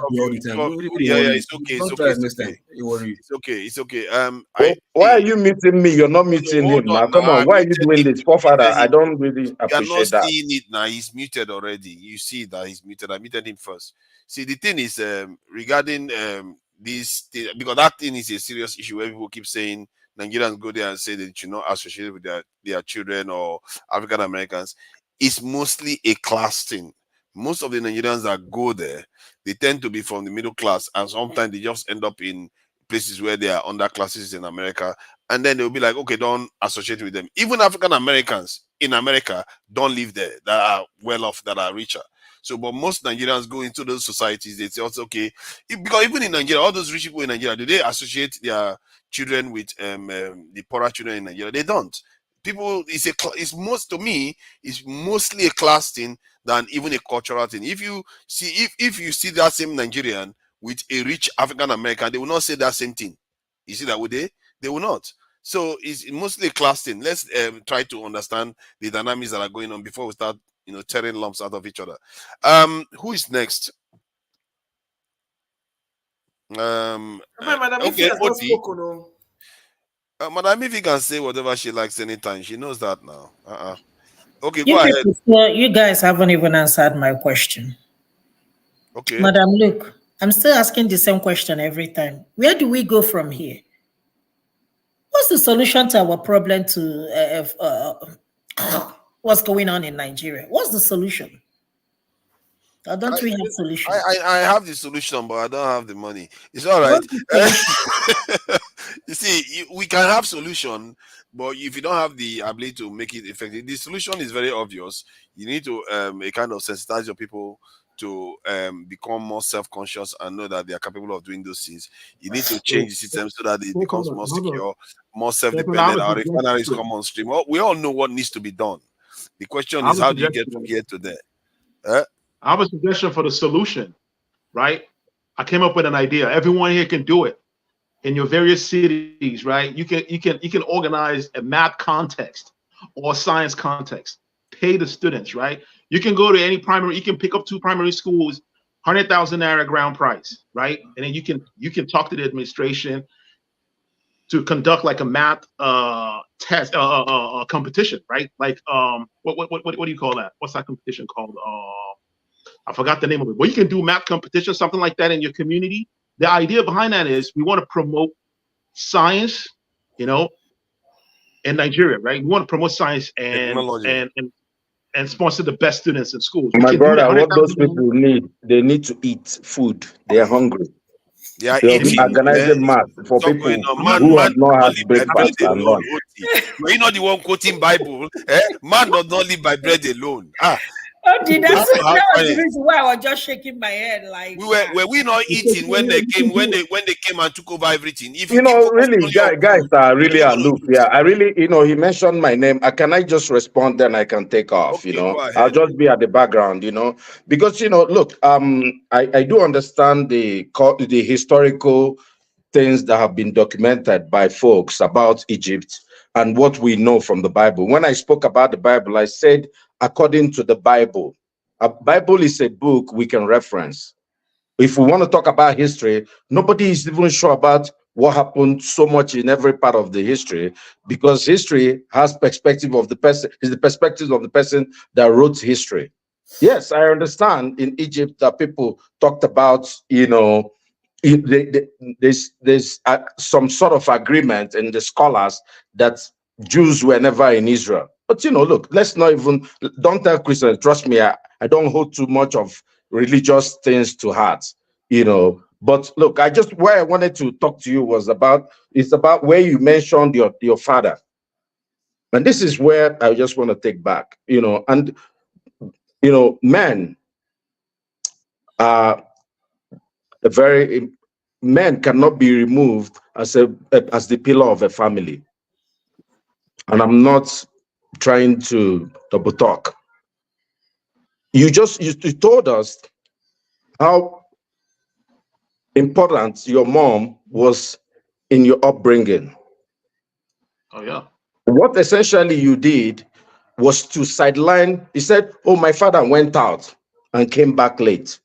me all the time. It's okay. It's okay. Why are you muting me? You're not muting him now. Come on, why are you doing this? Forefather, I don't really appreciate that. Seeing it now. He's muted already. You see that he's muted. I muted him first. See, the thing is regarding this thing, because that thing is a serious issue where people keep saying Nigerians go there and say they should not associate with their children or African Americans. It's mostly a class thing. Most of the Nigerians that go there, they tend to be from the middle class, and sometimes they just end up in places where there are underclasses in America, and then they'll be like, okay, don't associate with them. Even African Americans in America don't live there that are well off, that are richer. So, but most Nigerians go into those societies. They say, okay, because even in Nigeria, all those rich people in Nigeria, do they associate their children with the poorer children in Nigeria? They don't. People, it's mostly a class thing than even a cultural thing. If you see that same Nigerian with a rich African American, they will not say that same thing. You see that, would they? They will not. So it's mostly a class thing. Let's try to understand the dynamics that are going on before we start, tearing lumps out of each other. Who is next? Madam okay, Ify Madam Ify can say whatever she likes anytime. She knows that now. Okay, go ahead. You guys haven't even answered my question. Okay. Madam Luke, I'm still asking the same question every time. Where do we go from here? What's the solution to our problem what's going on in Nigeria? What's the solution? Or don't we have solution? I have the solution, but I don't have the money. It's all right. You see, we can have solution, but if you don't have the ability to make it effective, the solution is very obvious. You need to a kind of sensitize your people to become more self-conscious and know that they are capable of doing those things. You need to change the system so that it becomes more secure, more self-dependent. Our refineries come on stream. We all know what needs to be done. The question is, how do you get from here to there? I have a suggestion for the solution, right? I came up with an idea. Everyone here can do it in your various cities, right? You can organize a math contest or science contest. Pay the students, right? You can go to any primary. You can pick up 2 primary schools, 100,000 naira ground price, right? And then you can talk to the administration to conduct like a math test competition, right? Like what do you call that? What's that competition called? I forgot the name of it. But you can do math competition, something like that in your community. The idea behind that is we want to promote science, in Nigeria, right? We want to promote science and sponsor the best students in schools. My brother, what those people need, they need to eat food. They are hungry. They are organizing math for people who have not had breakfast and lunch. You're not the one quoting Bible. Man does not live by bread alone. That was the reason why I was just shaking my head. Like, were we not eating when they came and took over everything? Really, guys are really aloof. Yeah, I really, he mentioned my name. Can I just respond? Then I can take off. Okay, I'll just be at the background. Because look, I do understand the historical things that have been documented by folks about Egypt and what we know from the Bible. When I spoke about the Bible, I said, according to the Bible, a Bible is a book we can reference. If we want to talk about history, nobody is even sure about what happened so much in every part of the history, because history has perspective of the person, is the perspective of the person that wrote history. Yes, I understand in Egypt that people talked about, there's some sort of agreement in the scholars that Jews were never in Israel. But look, let's not even, don't tell Christians, trust me, I don't hold too much of religious things to heart, But look, where I wanted to talk to you was about where you mentioned your father. And this is where I just want to take back, men are men cannot be removed as the pillar of a family. And I'm not trying to double talk. You told us how important your mom was in your upbringing. Oh yeah. What essentially you did was to sideline. He said, "Oh, my father went out and came back late."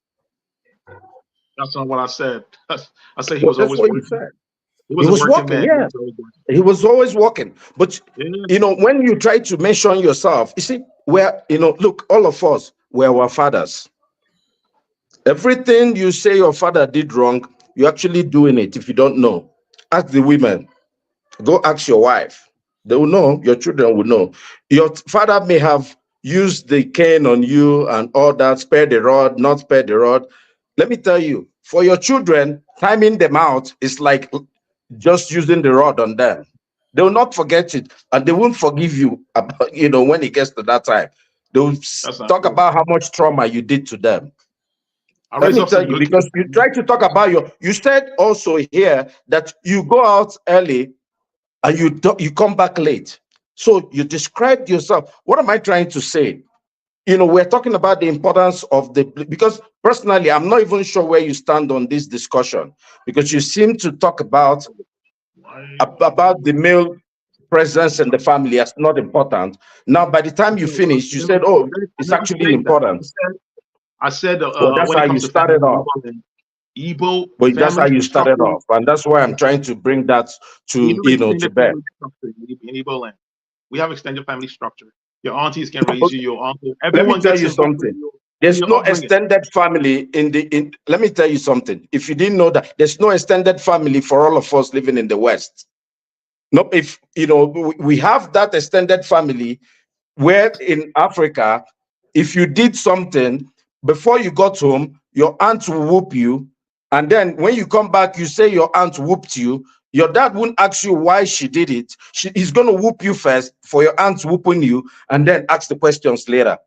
That's not what I said. I said he was always what working. you said. He was working, yeah. He was always working. But when you try to mention yourself, you see, look, all of us were our fathers. Everything you say your father did wrong, you're actually doing it if you don't know. Ask the women. Go ask your wife. They will know, your children will know. Your father may have used the cane on you and all that, spare the rod, not spare the rod. Let me tell you, for your children, timing them out is like just using the rod on them. They will not forget it, and they won't forgive you about, when it gets to that time. They will talk about how much trauma you did to them. Let me tell you, because you try to talk about you said also here that you go out early and you come back late. So you described yourself. What am I trying to say? We're talking about the importance of because personally, I'm not even sure where you stand on this discussion, because you seem to talk about the male presence in the family as not important. Now, by the time you finish, you said, "Oh, it's actually important." I said, that's how you started off. Igbo, but that's how you started off, and that's why I'm trying to bring that to to bear. In Igbo land, we have extended family structure. Your aunties can raise you. Your uncle. Let me tell you something. There's no extended family let me tell you something. If you didn't know that, there's no extended family for all of us living in the West. No, if we have that extended family where in Africa, if you did something before you got home, your aunt will whoop you, and then when you come back, you say your aunt whooped you. Your dad won't ask you why she did it. He's going to whoop you first for your aunt whooping you, and then ask the questions later.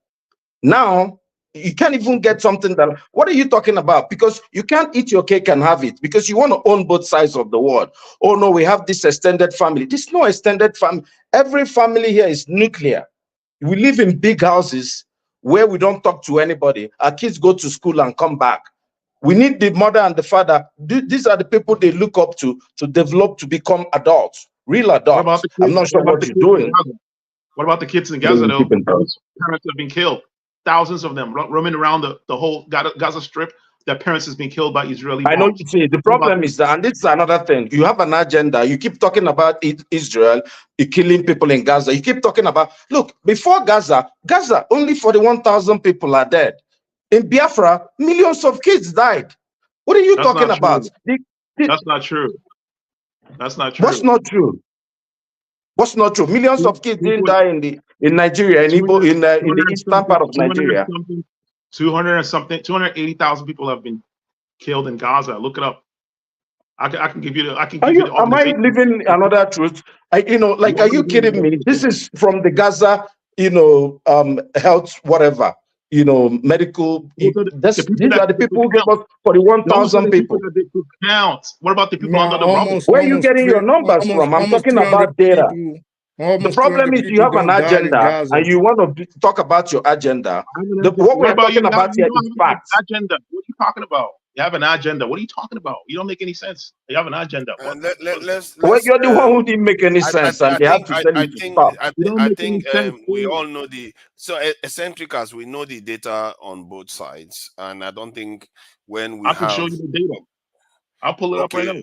Now, you can't even get something that, what are you talking about? Because you can't eat your cake and have it, because you want to own both sides of the world. Oh no, we have this extended family. There's no extended family. Every family here is nuclear. We live in big houses where we don't talk to anybody. Our kids go to school and come back. We need the mother and the father. These are the people they look up to develop to become adults, real adults. I'm not sure what you're doing. What about the kids in Gaza, though? Parents have been killed. Thousands of them roaming around the whole Gaza Strip. Their parents has been killed by Israeli bombs. I know. See, the problem is that, and this is another thing. You have an agenda. You keep talking about Israel, killing people in Gaza. You keep talking about, look, before Gaza, only 41,000 people are dead. In Biafra, millions of kids died. What are you talking about? That's not true. That's not true. What's not true? What's not true? Millions of kids didn't die in Nigeria, in the eastern part of Nigeria. 280,000 people have been killed in Gaza. Look it up. I can give you the. Am I living another truth? Are you kidding me? This is from the Gaza, health, whatever, medical. These are the people who gave us 41,000 people. Count. What about the people under the rubble? Where are you getting your numbers from? I'm talking about data. The problem is you have an agenda and you want to talk about your agenda. What we're talking about here is facts. Agenda. What are you talking about? You have an agenda. What are you talking about? You don't make any sense. You have an agenda. Well, you're the one who didn't make any sense, and they have to tell you to stop. I think we all know eccentric as we know the data on both sides, and I don't think when we I can show you the data. I'll pull it up right now.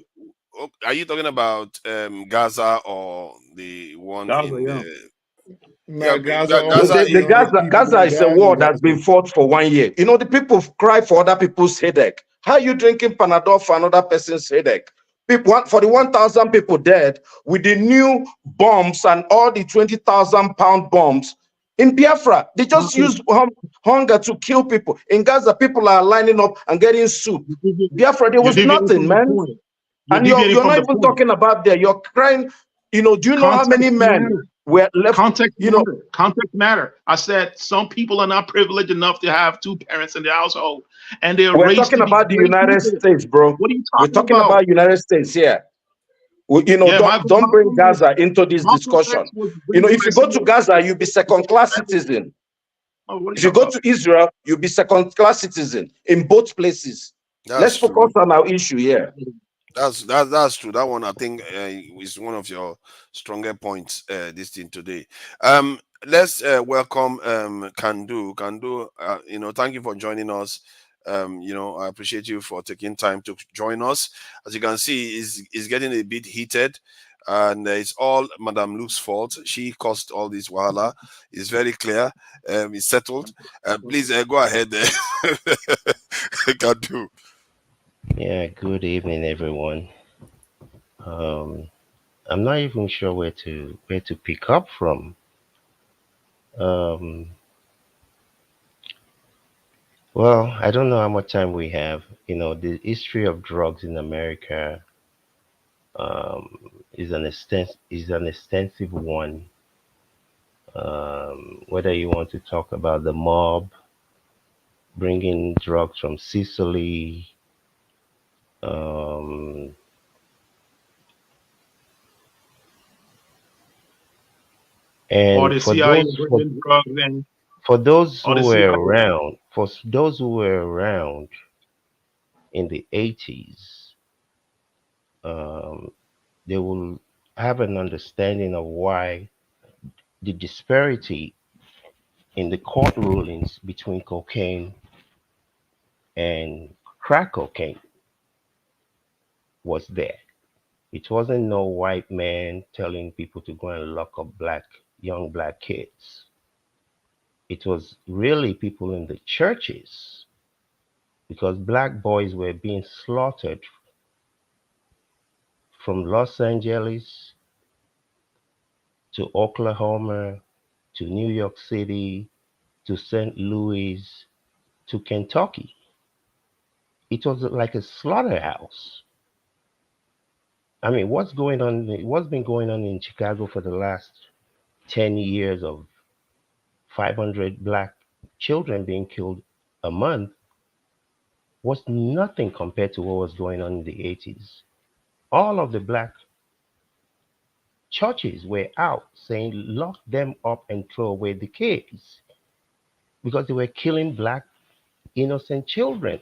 Are you talking about Gaza or the one Gaza, Gaza is a war that's been fought for 1 year. The people cry for other people's headache. How are you drinking Panadol for another person's headache? People, for the 1,000 people dead with the new bombs and all the 20,000-pound bombs in Biafra, they just use hunger to kill people. In Gaza, people are lining up and getting soup. Biafra, there was nothing, man. And you're not even talking about there. You're crying. You know, do you know how many men were left? Context matter. I said some people are not privileged enough to have two parents in their household, and they're We're raised talking to be about the great United people. States, bro. What are you We're talking about United States here. You know, Yeah, don't bring Gaza into this Malcolm discussion. X was You know, raised if you by go to someone- Gaza, you'll be second-class citizen. Oh, what are If you go to Israel, you'll be second-class citizen in both places. Let's focus on our issue here. That's true. That one I think is one of your stronger points. This thing today. Let's welcome Kandu. Kandu, you know, thank you for joining us. You know, I appreciate you for taking time to join us. As you can see, is getting a bit heated, and it's all Madame Luke's fault. She caused all this wahala. It's very clear. It's settled. Please go ahead, Kandu. Yeah, good evening, everyone. I'm not even sure where to pick up from. Um, well, I don't know how much time we have. You know, the history of drugs in America is an extensive one. Whether you want to talk about the mob bringing drugs from Sicily, um, or and the for CIA those bringing drugs in, for those or the who were CIA. around, in the 80s, they will have an understanding of why the disparity in the court rulings between cocaine and crack cocaine was there. It wasn't no white man telling people to go and lock up young black kids. It was really people in the churches, because black boys were being slaughtered from Los Angeles to Oklahoma to New York City to St. Louis to Kentucky. It was like a slaughterhouse. I mean, what's been going on in Chicago for the last 10 years of 500 black children being killed a month was nothing compared to what was going on in the 80s. All of the black churches were out saying, lock them up and throw away the kids, because they were killing black innocent children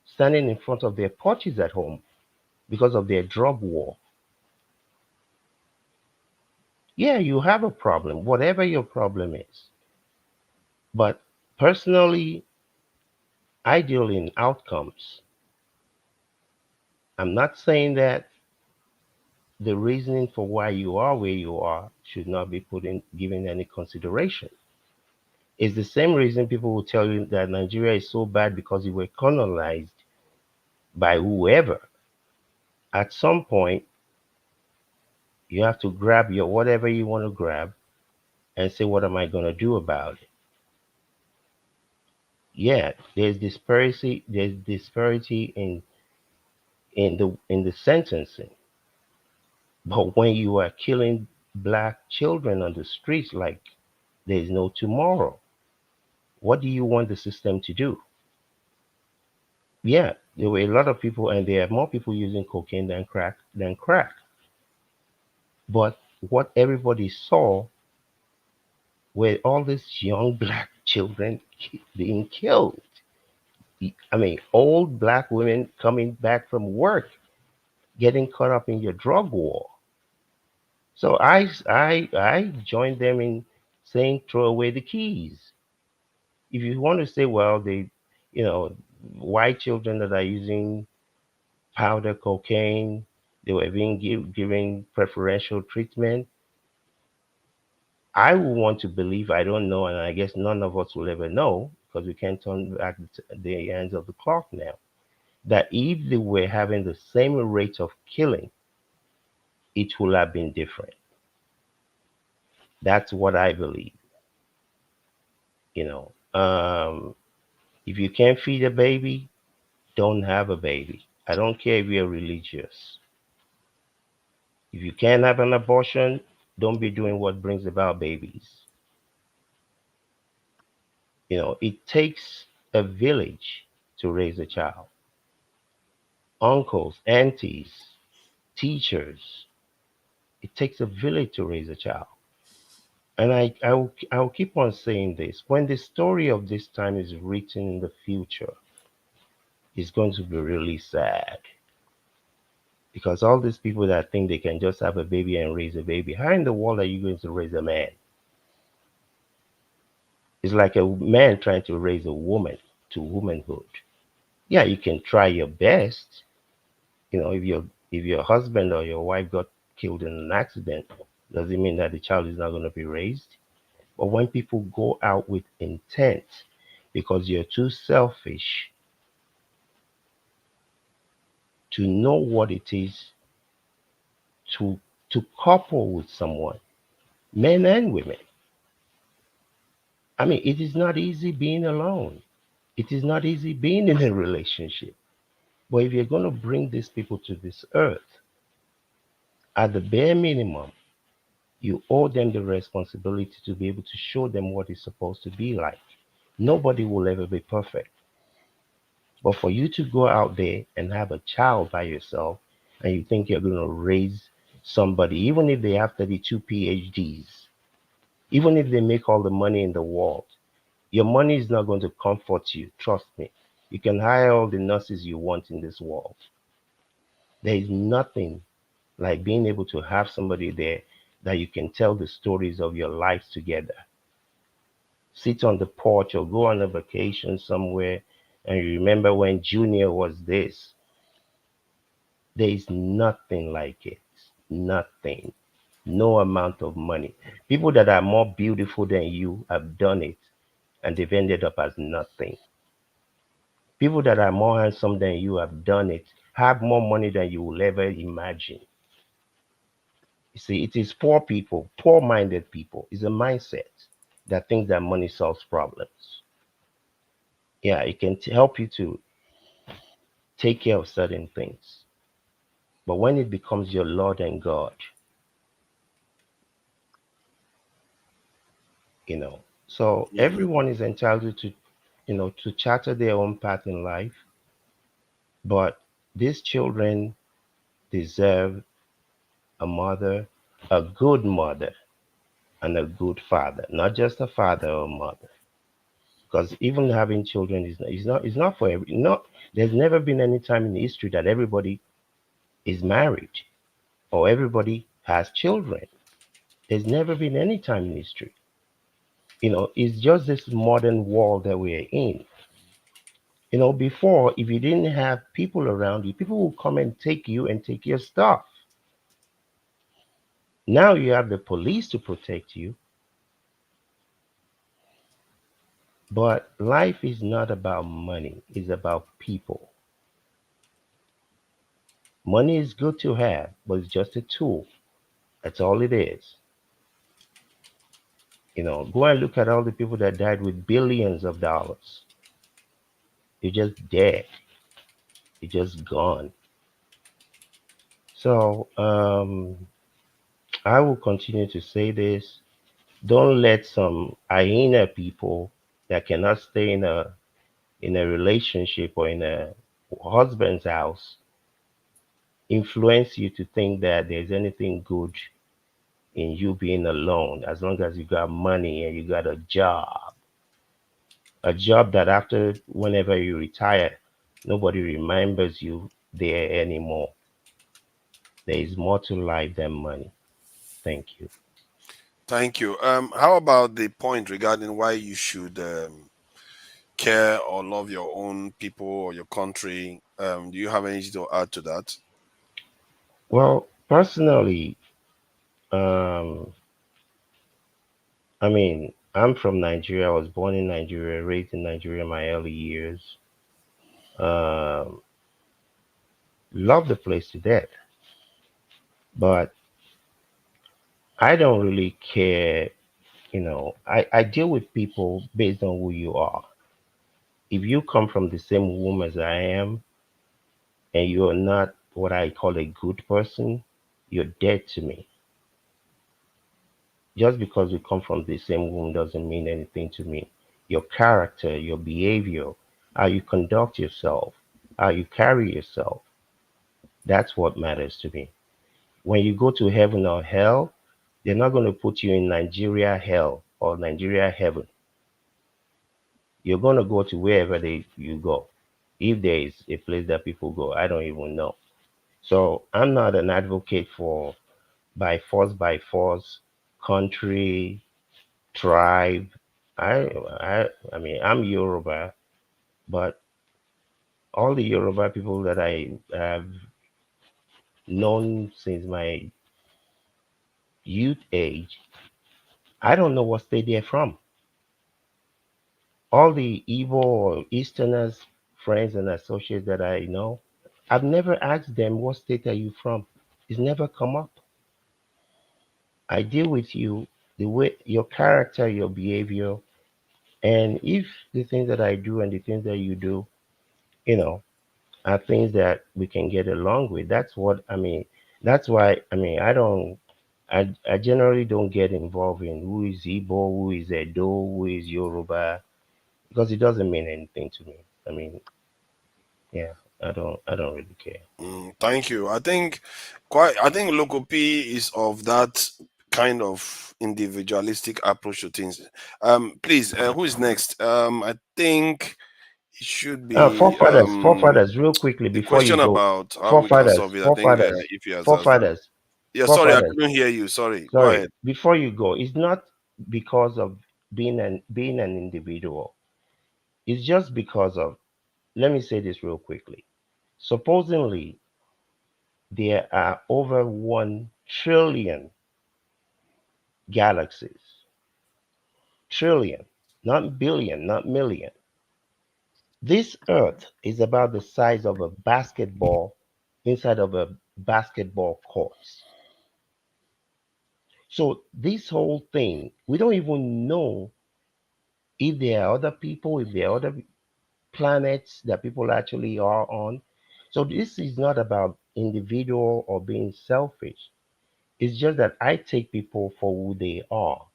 standing in front of their porches at home because of their drug war. Yeah, you have a problem, whatever your problem is. But personally, I deal in outcomes. I'm not saying that the reasoning for why you are where you are should not be given any consideration. It's the same reason people will tell you that Nigeria is so bad because we were colonized by whoever. At some point, you have to grab your whatever you want to grab and say, what am I going to do about it? Yeah, there's disparity in the sentencing. But when you are killing black children on the streets like there's no tomorrow, what do you want the system to do? Yeah, there were a lot of people, and there are more people using cocaine than crack. But what everybody saw were all these young black children being killed. I mean, old black women coming back from work, getting caught up in your drug war. So I joined them in saying throw away the keys. If you want to say, well, white children that are using powder cocaine, they were being given preferential treatment. I would want to believe, I don't know, and I guess none of us will ever know, because we can't turn back the hands of the clock now. that if they were having the same rate of killing, it would have been different. That's what I believe. You know, if you can't feed a baby, don't have a baby. I don't care if you're religious. If you can't have an abortion, don't be doing what brings about babies. You know, it takes a village to raise a child. Uncles, aunties, teachers. It takes a village to raise a child. And I will keep on saying this. When the story of this time is written in the future, it's going to be really sad. Because all these people that think they can just have a baby and raise a baby, how in the world are you going to raise a man? It's like a man trying to raise a woman to womanhood. Yeah, you can try your best. You know, if your husband or your wife got killed in an accident, does it mean that the child is not going to be raised? But when people go out with intent because you're too selfish to know what it is to couple with someone, men and women. I mean, it is not easy being alone. It is not easy being in a relationship. But if you're going to bring these people to this earth, at the bare minimum, you owe them the responsibility to be able to show them what it's supposed to be like. Nobody will ever be perfect. But for you to go out there and have a child by yourself and you think you're going to raise somebody, even if they have 32 PhDs, even if they make all the money in the world, your money is not going to comfort you. Trust me. You can hire all the nurses you want in this world. There is nothing like being able to have somebody there that you can tell the stories of your lives together. Sit on the porch or go on a vacation somewhere and you remember when Junior was this. There is nothing like it. Nothing. No amount of money. People that are more beautiful than you have done it and they've ended up as nothing. People that are more handsome than you have done it, have more money than you will ever imagine. You see, it is poor people, poor-minded people. It's a mindset that thinks that money solves problems. Yeah, it can help you to take care of certain things. But when it becomes your Lord and God, you know, so everyone is entitled to, to charter their own path in life. But these children deserve a mother, a good mother, and a good father, not just a father or mother. Because even having children is not for every not. There's never been any time in history that everybody is married or everybody has children. There's never been any time in history. It's just this modern world that we're in. Before, if you didn't have people around you, people will come and take you and take your stuff. Now you have the police to protect you. But life is not about money, it's about people. Money is good to have, but it's just a tool. That's all it is. Go and look at all the people that died with billions of dollars. They're just dead. They're just gone. So I will continue to say this. Don't let some hyena people that cannot stay in a relationship or in a husband's house influence you to think that there's anything good in you being alone as long as you got money and you got a job. A job that after whenever you retire, nobody remembers you there anymore. There is more to life than money. Thank you. Thank you. How about the point regarding why you should care or love your own people or your country? Do you have anything to add to that? Well, personally, um, I mean, I'm from Nigeria. I was born in Nigeria, raised in Nigeria in my early years. Um, love the place to death. But I don't really care, I deal with people based on who you are. If you come from the same womb as I am and you're not what I call a good person, you're dead to me. Just because we come from the same womb doesn't mean anything to me. Your character, your behavior, how you conduct yourself, how you carry yourself, that's what matters to me. When you go to heaven or hell, they're not going to put you in Nigeria hell or Nigeria heaven. You're going to go to wherever you go. If there is a place that people go, I don't even know. So I'm not an advocate for by force, country, tribe. I mean, I'm Yoruba, but all the Yoruba people that I have known since my youth age, I don't know what state they're from. All the Igbo or Easterners, friends and associates that I know, I've never asked them, what state are you from? It's never come up. I deal with you the way your character, your behavior, and if the things that I do and the things that you do, you know, are things that we can get along with. That's what I mean. That's why I mean I generally don't get involved in who is Igbo, who is Edo, who is Yoruba, because it doesn't mean anything to me. I mean, yeah, I don't really care. Thank you. I think Local P is of that kind of individualistic approach to things. Please, who is next? I think it should be Forefathers, real quickly the before you question go. about how we can solve it. I think if he has answered. Forefathers, Yeah, sorry, I forefathers. couldn't hear you. Sorry, go Sorry, ahead. before you go, it's not because of being an individual. It's just because of, let me say this real quickly. Supposedly, there are over 1 trillion galaxies. Trillion, not billion, not million. This Earth is about the size of a basketball inside of a basketball court. So, this whole thing, we don't even know if there are other people, if there are other planets that people actually are on. So this is not about individual or being selfish. It's just that I take people for who they are.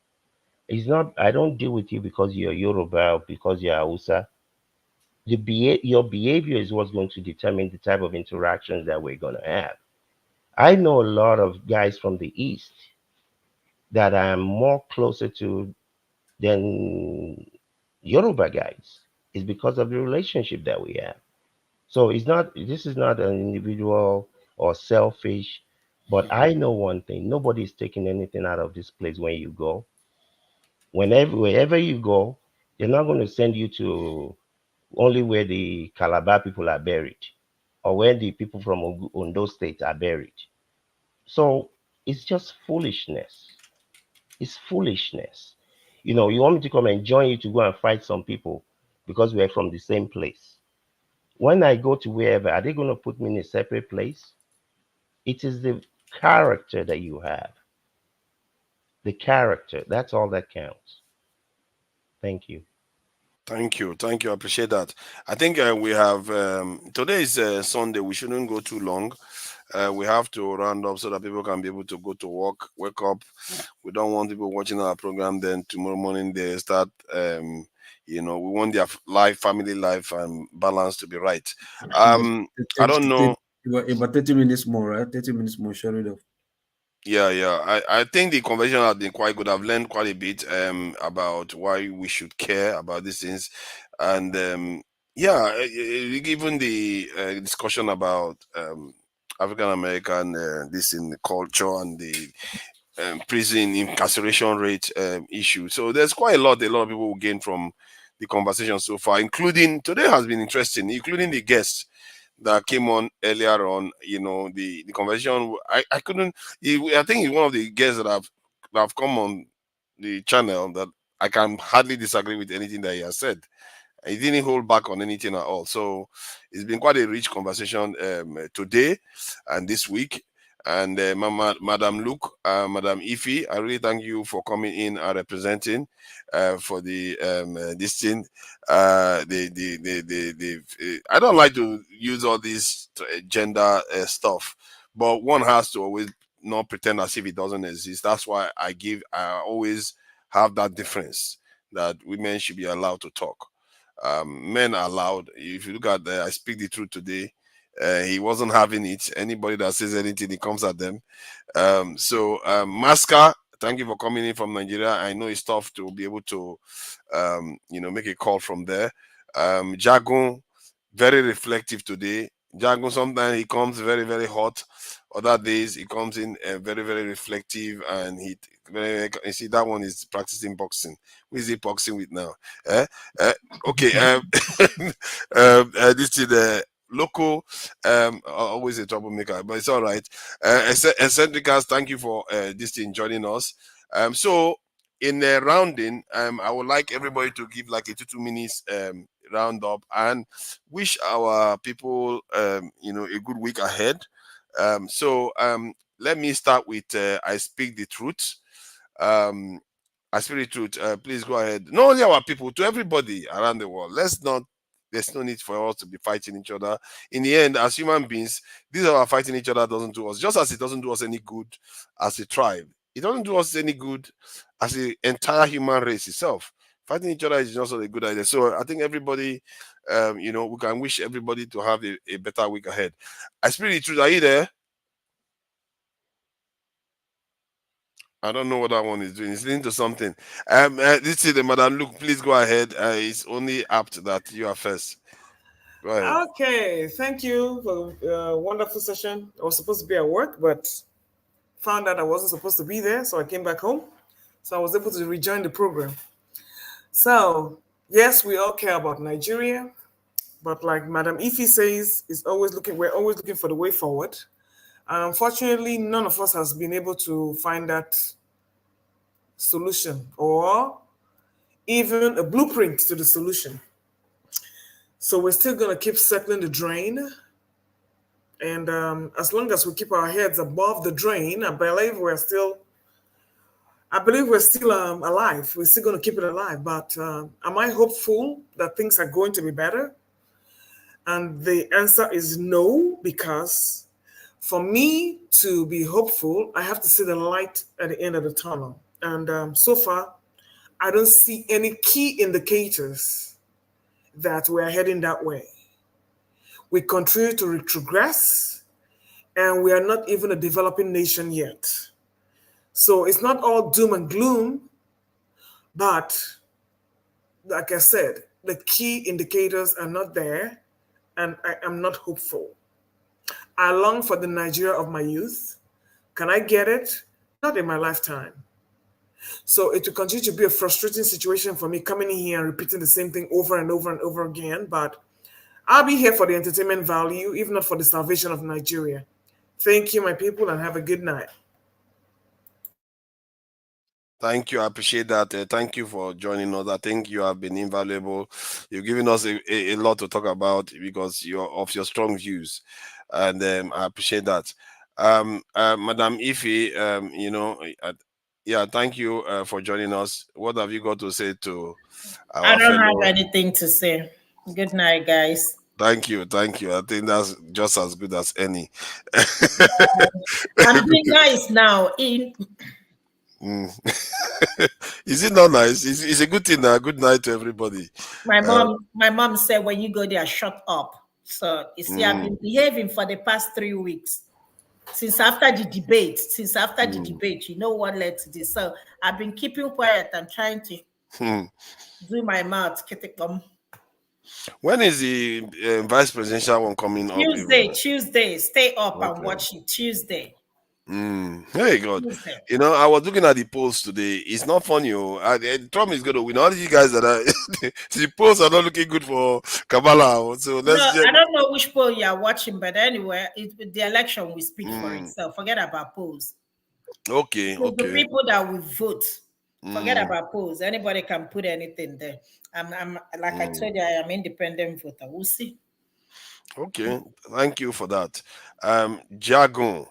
It's not, I don't deal with you because you're Yoruba or because you're Hausa. Your behavior is what's going to determine the type of interactions that we're going to have. I know a lot of guys from the East that I am more closer to than Yoruba guys. It's because of the relationship that we have. So this is not an individual or selfish, but I know one thing, nobody is taking anything out of this place when you go. Wherever you go, they're not going to send you to only where the Calabar people are buried or where the people from Ondo State are buried. So it's just foolishness. It's foolishness. You want me to come and join you to go and fight some people because we're from the same place. When I go to wherever, are they going to put me in a separate place? It is the character that you have. The character, that's all that counts. Thank you. Thank you. Thank you. I appreciate that. I think we have today is Sunday. We shouldn't go too long. We have to round up so that people can be able to go to work, wake up. We don't want people watching our program then tomorrow morning they start we want their family life and balance to be right. I don't know. About 30 minutes more, right? 30 minutes more, shut it off. Yeah. I think the conversation has been quite good. I've learned quite a bit about why we should care about these things. And even the discussion about African American this in the culture and the prison incarceration rate issue. So there's quite a lot of people will gain from the conversation so far, including today has been interesting, including the guests that came on earlier on. The conversation. I couldn't. I think he's one of the guests that have come on the channel that I can hardly disagree with anything that he has said. He didn't hold back on anything at all. So it's been quite a rich conversation today and this week. And Madam Luke, Madam Ify, I really thank you for coming in and representing for the this thing. I don't like to use all this gender stuff, but one has to always not pretend as if it doesn't exist. That's why I always have that difference that women should be allowed to talk. Men are allowed. If you look at I Speak the Truth today, he wasn't having it. Anybody that says anything, he comes at them. Masca, thank you for coming in from Nigeria. I know it's tough to be able to, make a call from there. Jagun, very reflective today. Jagun, sometimes he comes very, very hot. Other days he comes in very, very reflective, and you see that one is practicing boxing. Who is he boxing with now? Okay. This is the local, always a troublemaker, but it's all right. Eccentricals, thank you for this thing joining us. So in rounding, I would like everybody to give like a 2 minutes round up and wish our people, a good week ahead. Let me start with I Speak the Truth. I Speak the Truth. Please go ahead. Not only our people, to everybody around the world. There's no need for us to be fighting each other. In the end, as human beings, these are fighting each other doesn't do us, just as it doesn't do us any good as a tribe. It doesn't do us any good as the entire human race itself. Fighting each other is not a good idea. So I think everybody, we can wish everybody to have a better week ahead. I Speak the Truth. Are you there? I don't know what that one is doing. It's linked to something. This is the Madam Luke. Please go ahead. It's only apt that you are first. Go ahead. Okay, thank you for a wonderful session. I was supposed to be at work, but found out I wasn't supposed to be there, so I came back home. So I was able to rejoin the program. So yes, we all care about Nigeria, but like Madam Ify says, we're always looking for the way forward. And unfortunately, none of us has been able to find that solution or even a blueprint to the solution. So we're still going to keep circling the drain. And as long as we keep our heads above the drain, I believe we're still alive. We're still going to keep it alive. But am I hopeful that things are going to be better? And the answer is no, because for me to be hopeful, I have to see the light at the end of the tunnel. And so far, I don't see any key indicators that we're heading that way. We continue to retrogress, and we are not even a developing nation yet. So it's not all doom and gloom, but like I said, the key indicators are not there, and I am not hopeful. I long for the Nigeria of my youth. Can I get it? Not in my lifetime. So it will continue to be a frustrating situation for me coming in here and repeating the same thing over and over and over again. But I'll be here for the entertainment value, if not for the salvation of Nigeria. Thank you, my people, and have a good night. Thank you. I appreciate that. Thank you for joining us. I think you have been invaluable. You've given us a lot to talk about because of your strong views. And I appreciate that. Madam Ify, thank you for joining us. What have you got to say to our I don't have anything to say. Good night, guys. Thank you. I think that's just as good as any. I'm being nice now. Is it not nice? It's a good thing. Good night to everybody. My mom said when you go there, shut up. So you see, I've been behaving for the past 3 weeks. Since after the debate, you know what led to this. So I've been keeping quiet and trying to do my mouth. When is the vice presidential one coming up? Tuesday. Stay up and watch it. Tuesday. Very good. I was looking at the polls today. It's not funny. Trump is going to win. All you guys that are the polls are not looking good for Kamala. So I don't know which poll you are watching, but anyway, the election will speak for itself. Forget about polls. Okay. The people that will vote. Forget about polls. Anybody can put anything there. I'm like I told you, I am independent voter. We'll see. Okay, thank you for that. Jagun.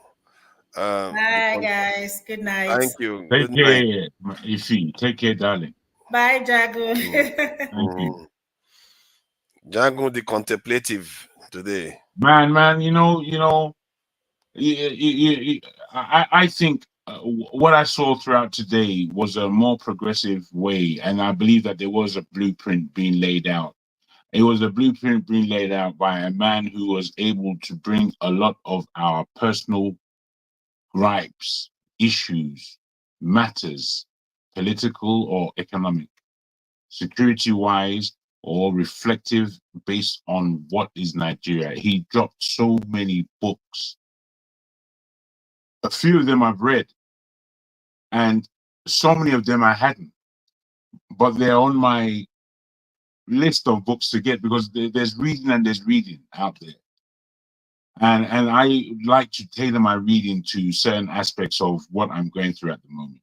Bye, guys. Good night. Thank you. Take Good night. care, Ify. Take care, darling. Bye, Jago. Thank you. Jagun the contemplative today. Man, I think what I saw throughout today was a more progressive way, and I believe that there was a blueprint being laid out. It was a blueprint being laid out by a man who was able to bring a lot of our personal gripes, issues, matters, political or economic, security-wise, or reflective based on what is Nigeria. He dropped so many books. A few of them I've read, and so many of them I hadn't, but they're on my list of books to get because there's reading and there's reading out there. And I like to tailor my reading to certain aspects of what I'm going through at the moment.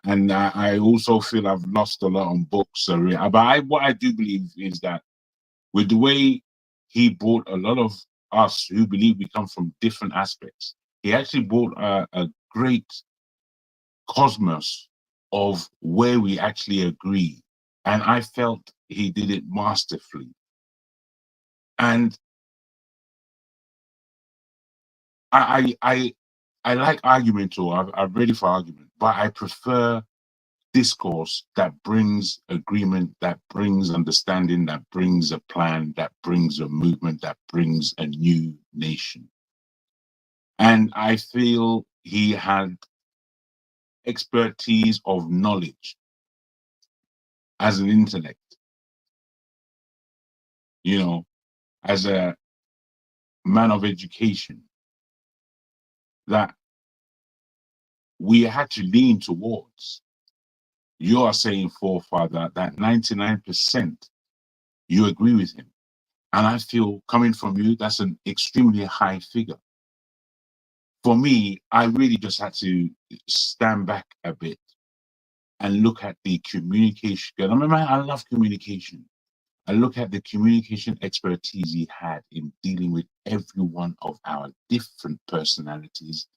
And I also feel I've lost a lot on books. But what I do believe is that with the way he brought a lot of us who believe we come from different aspects, he actually brought a great cosmos of where we actually agree. And I felt he did it masterfully. And I like argument, or I'm ready for argument, but I prefer discourse that brings agreement, that brings understanding, that brings a plan, that brings a movement, that brings a new nation. And I feel he had expertise of knowledge as an intellect, as a man of education, that we had to lean towards. You are saying, forefather, that 99% you agree with him. And I feel, coming from you, that's an extremely high figure. For me, I really just had to stand back a bit and look at the communication. I remember, I love communication. I look at the communication expertise he had in dealing with every one of our different personalities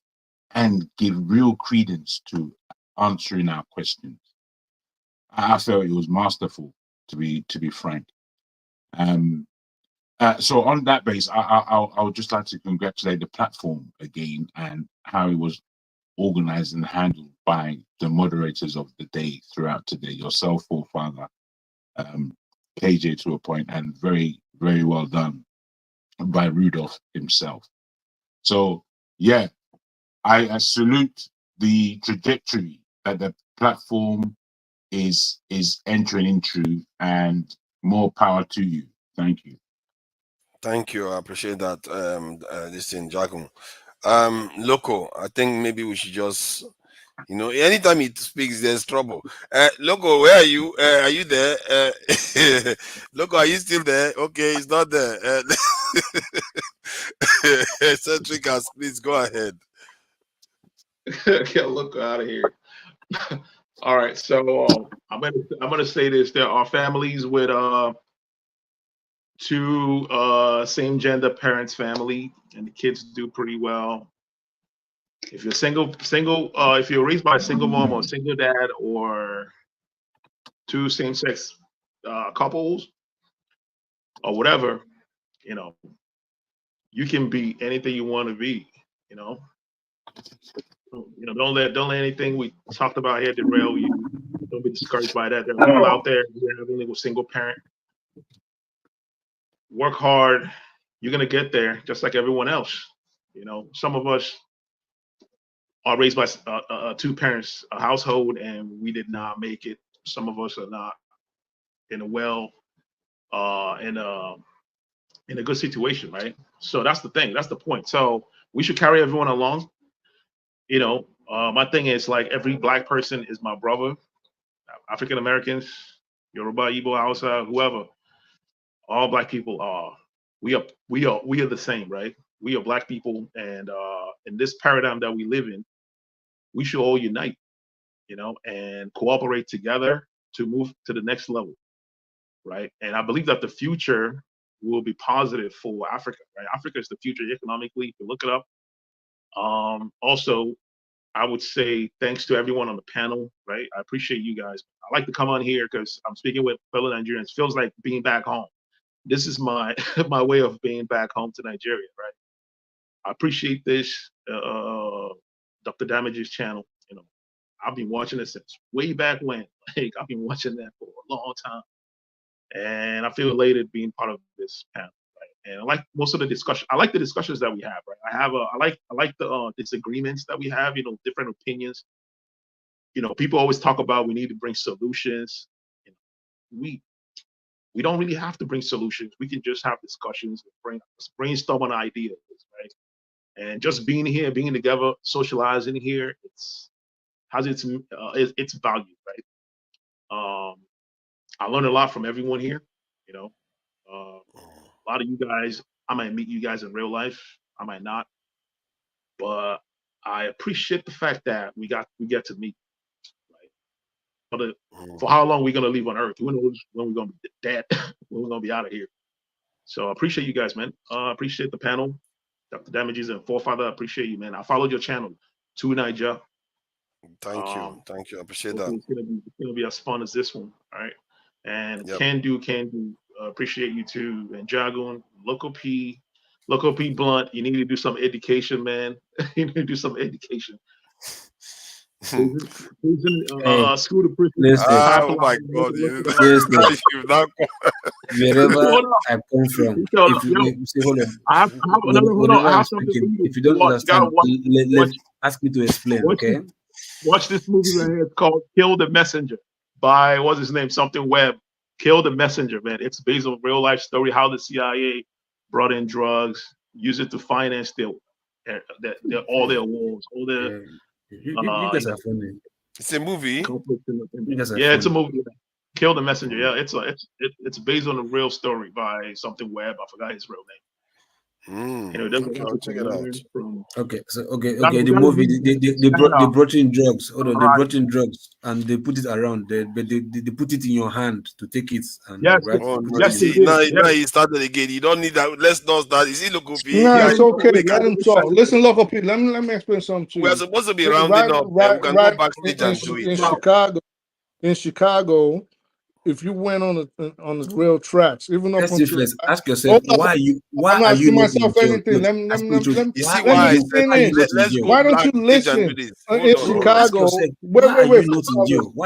and give real credence to answering our questions. I felt it was masterful, to be frank. So on that base, I would just like to congratulate the platform again and how it was organized and handled by the moderators of the day throughout today. Yourself, Forefather, KJ to a point, and very, very well done by Rudolph himself. So yeah, I salute the trajectory that the platform is entering into, and more power to you. Thank you. Thank you. I appreciate that. This in Jagun. Loco, I think maybe we should just, anytime he speaks, there's trouble. Loco, where are you? Are you there? Loco, are you still there? Okay, he's not there. Centricas, please go ahead. Get Loco out of here. All right, so I'm gonna say this: there are families with two same gender parents family, and the kids do pretty well. If you're single, if you're raised by a single mom or a single dad, or two same sex couples, or whatever, you can be anything you want to be. Don't let anything we talked about here derail you. Don't be discouraged by that. There are people out there who have only a single parent. Work hard. You're gonna get there, just like everyone else. Some of us are raised by two parents, a household, and we did not make it. Some of us are not in a good situation, right? So that's the thing. That's the point. So we should carry everyone along. My thing is, like, every Black person is my brother. African Americans, Yoruba, Igbo, Hausa, whoever. All Black people are. We are the same, right? We are Black people, and in this paradigm that we live in, we should all unite, and cooperate together to move to the next level. right? And I believe that the future will be positive for Africa, right? Africa is the future economically. You can look it up. Also, I would say thanks to everyone on the panel, right? I appreciate you guys. I like to come on here because I'm speaking with fellow Nigerians. Feels like being back home. This is my my way of being back home to Nigeria, right? I appreciate this, Dr. Damage's channel. You know, I've been watching it since way back when. Like I've been watching that for a long time, and I feel elated being part of this panel. Right? And I like most of the discussion. I like the discussions that we have. Right? I like the disagreements that we have. You know, different opinions. You know, people always talk about we need to bring solutions. You know, we don't really have to bring solutions. We can just have discussions and brainstorm on ideas, right? And just being here, being together, socializing here, it's has its value, right? I learned a lot from everyone here. You know, a lot of you guys, I might meet you guys in real life, I might not, but I appreciate the fact that we get to meet. Right? For how long we're gonna live on Earth? Who knows when we're gonna be dead? When we're gonna be out of here? So I appreciate you guys, man. Appreciate the panel. Dr. Damages and Forefather, I appreciate you, man. I followed your channel, to Niger. Thank you. I appreciate that. It's gonna be as fun as this one. All right. And can do. Appreciate you too. And Jagun, Local P Blunt. You need to do some education, man. You need to do some education. School to prison. Oh my God! Wherever I come from, if you don't understand, ask me to explain. Okay. Watch this movie right here. It's called "Kill the Messenger" by what's his name? Something Webb. Kill the Messenger, man. It's based on real life story how the CIA brought in drugs, used it to finance all their wars, all their. You guys are funny. It's a movie. Yeah, it's a movie. Kill the Messenger. Yeah, it's based on a real story by something Webb. I forgot his real name. Check it out. Okay. The movie they brought in drugs. Hold on, they brought in drugs and they put it around. They put it in your hand to take it. And yes, now he started again. You don't need that. Let's not start. Is he Local P? No, it's okay. Let him talk. Listen, Local P. Let me explain something to you. We are supposed to be rounding up. We can go backstage and do it. In Chicago, if you went on the rail tracks, even up until ask yourself why are you not myself anything? Let me finish. Why don't you listen? In Chicago, wait. Why are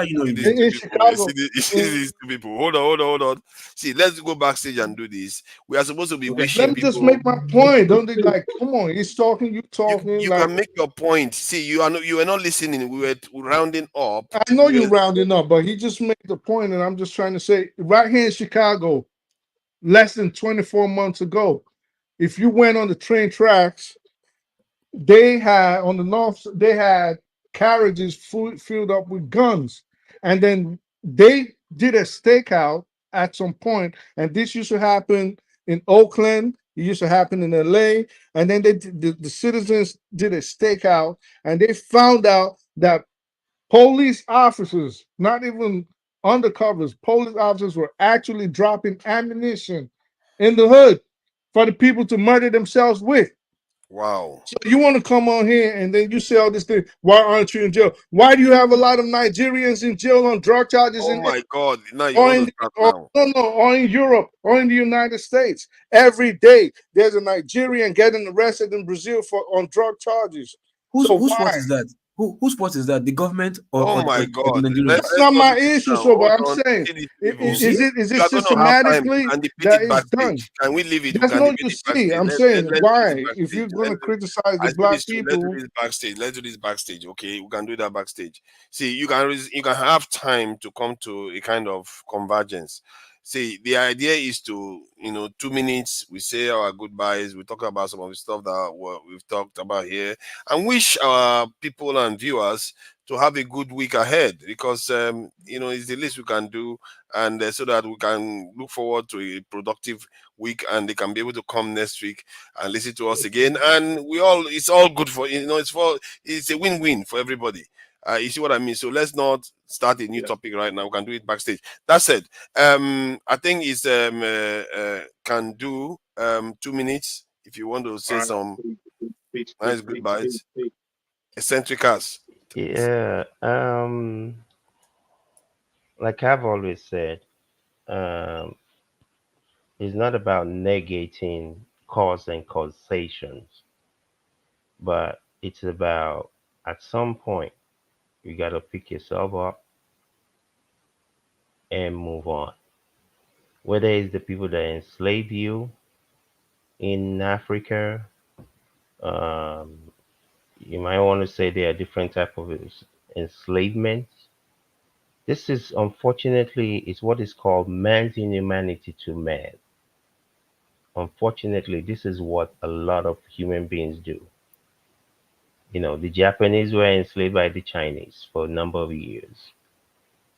you not in Chicago? These two people. Hold on. See, let's go backstage and do this. We are supposed to be wishing. Let me just make my point. Don't they like? Come on, he's talking. You talking. You can make your point. See, you were not listening. We were rounding up. I know you're rounding up, but he just made the point, and I'm just trying to say, right here in Chicago, less than 24 months ago, if you went on the train tracks, they had on the north, they had carriages filled up with guns, and then they did a stakeout at some point, and this used to happen in Oakland, it used to happen in LA, and then the citizens did a stakeout, and they found out that police officers, not even undercovers, police officers were actually dropping ammunition in the hood for the people to murder themselves with. Wow. So you want to come on here and then you say all this thing, why aren't you in jail? Why do you have a lot of Nigerians in jail on drug charges? Oh my God. Now you or in Europe or in the United States. Every day there's a Nigerian getting arrested in Brazil on drug charges. Whose fault is that? Whose fault is that? The government or my God. That's not my issue. So what I'm saying is it systematically that is done? Can we leave it? That's not to see. I'm saying why? If you're going to criticize the black people, let's do this backstage. Okay, we can do that backstage. See, you can have time to come to a kind of convergence. See, the idea is to, 2 minutes, we say our goodbyes, we talk about some of the stuff that we've talked about here, and wish our people and viewers to have a good week ahead, because, it's the least we can do, and so that we can look forward to a productive week, and they can be able to come next week and listen to us again. And it's all good for, it's a win-win for everybody. You see what I mean? So let's not start a new Yeah. topic right now. We can do it backstage. That said, I think it's can do 2 minutes if you want to say All right. some Peace, nice peace, peace, goodbyes. peace, peace. Eccentric cast. Yeah. Like I've always said, um, it's not about negating cause and causations, but it's about at some point you got to pick yourself up and move on. Whether it's the people that enslave you in Africa, um, you might want to say there are different type of enslavement. This is unfortunately is what is called man's inhumanity to man. Unfortunately, this is what a lot of human beings do. You know, the Japanese were enslaved by the Chinese for a number of years.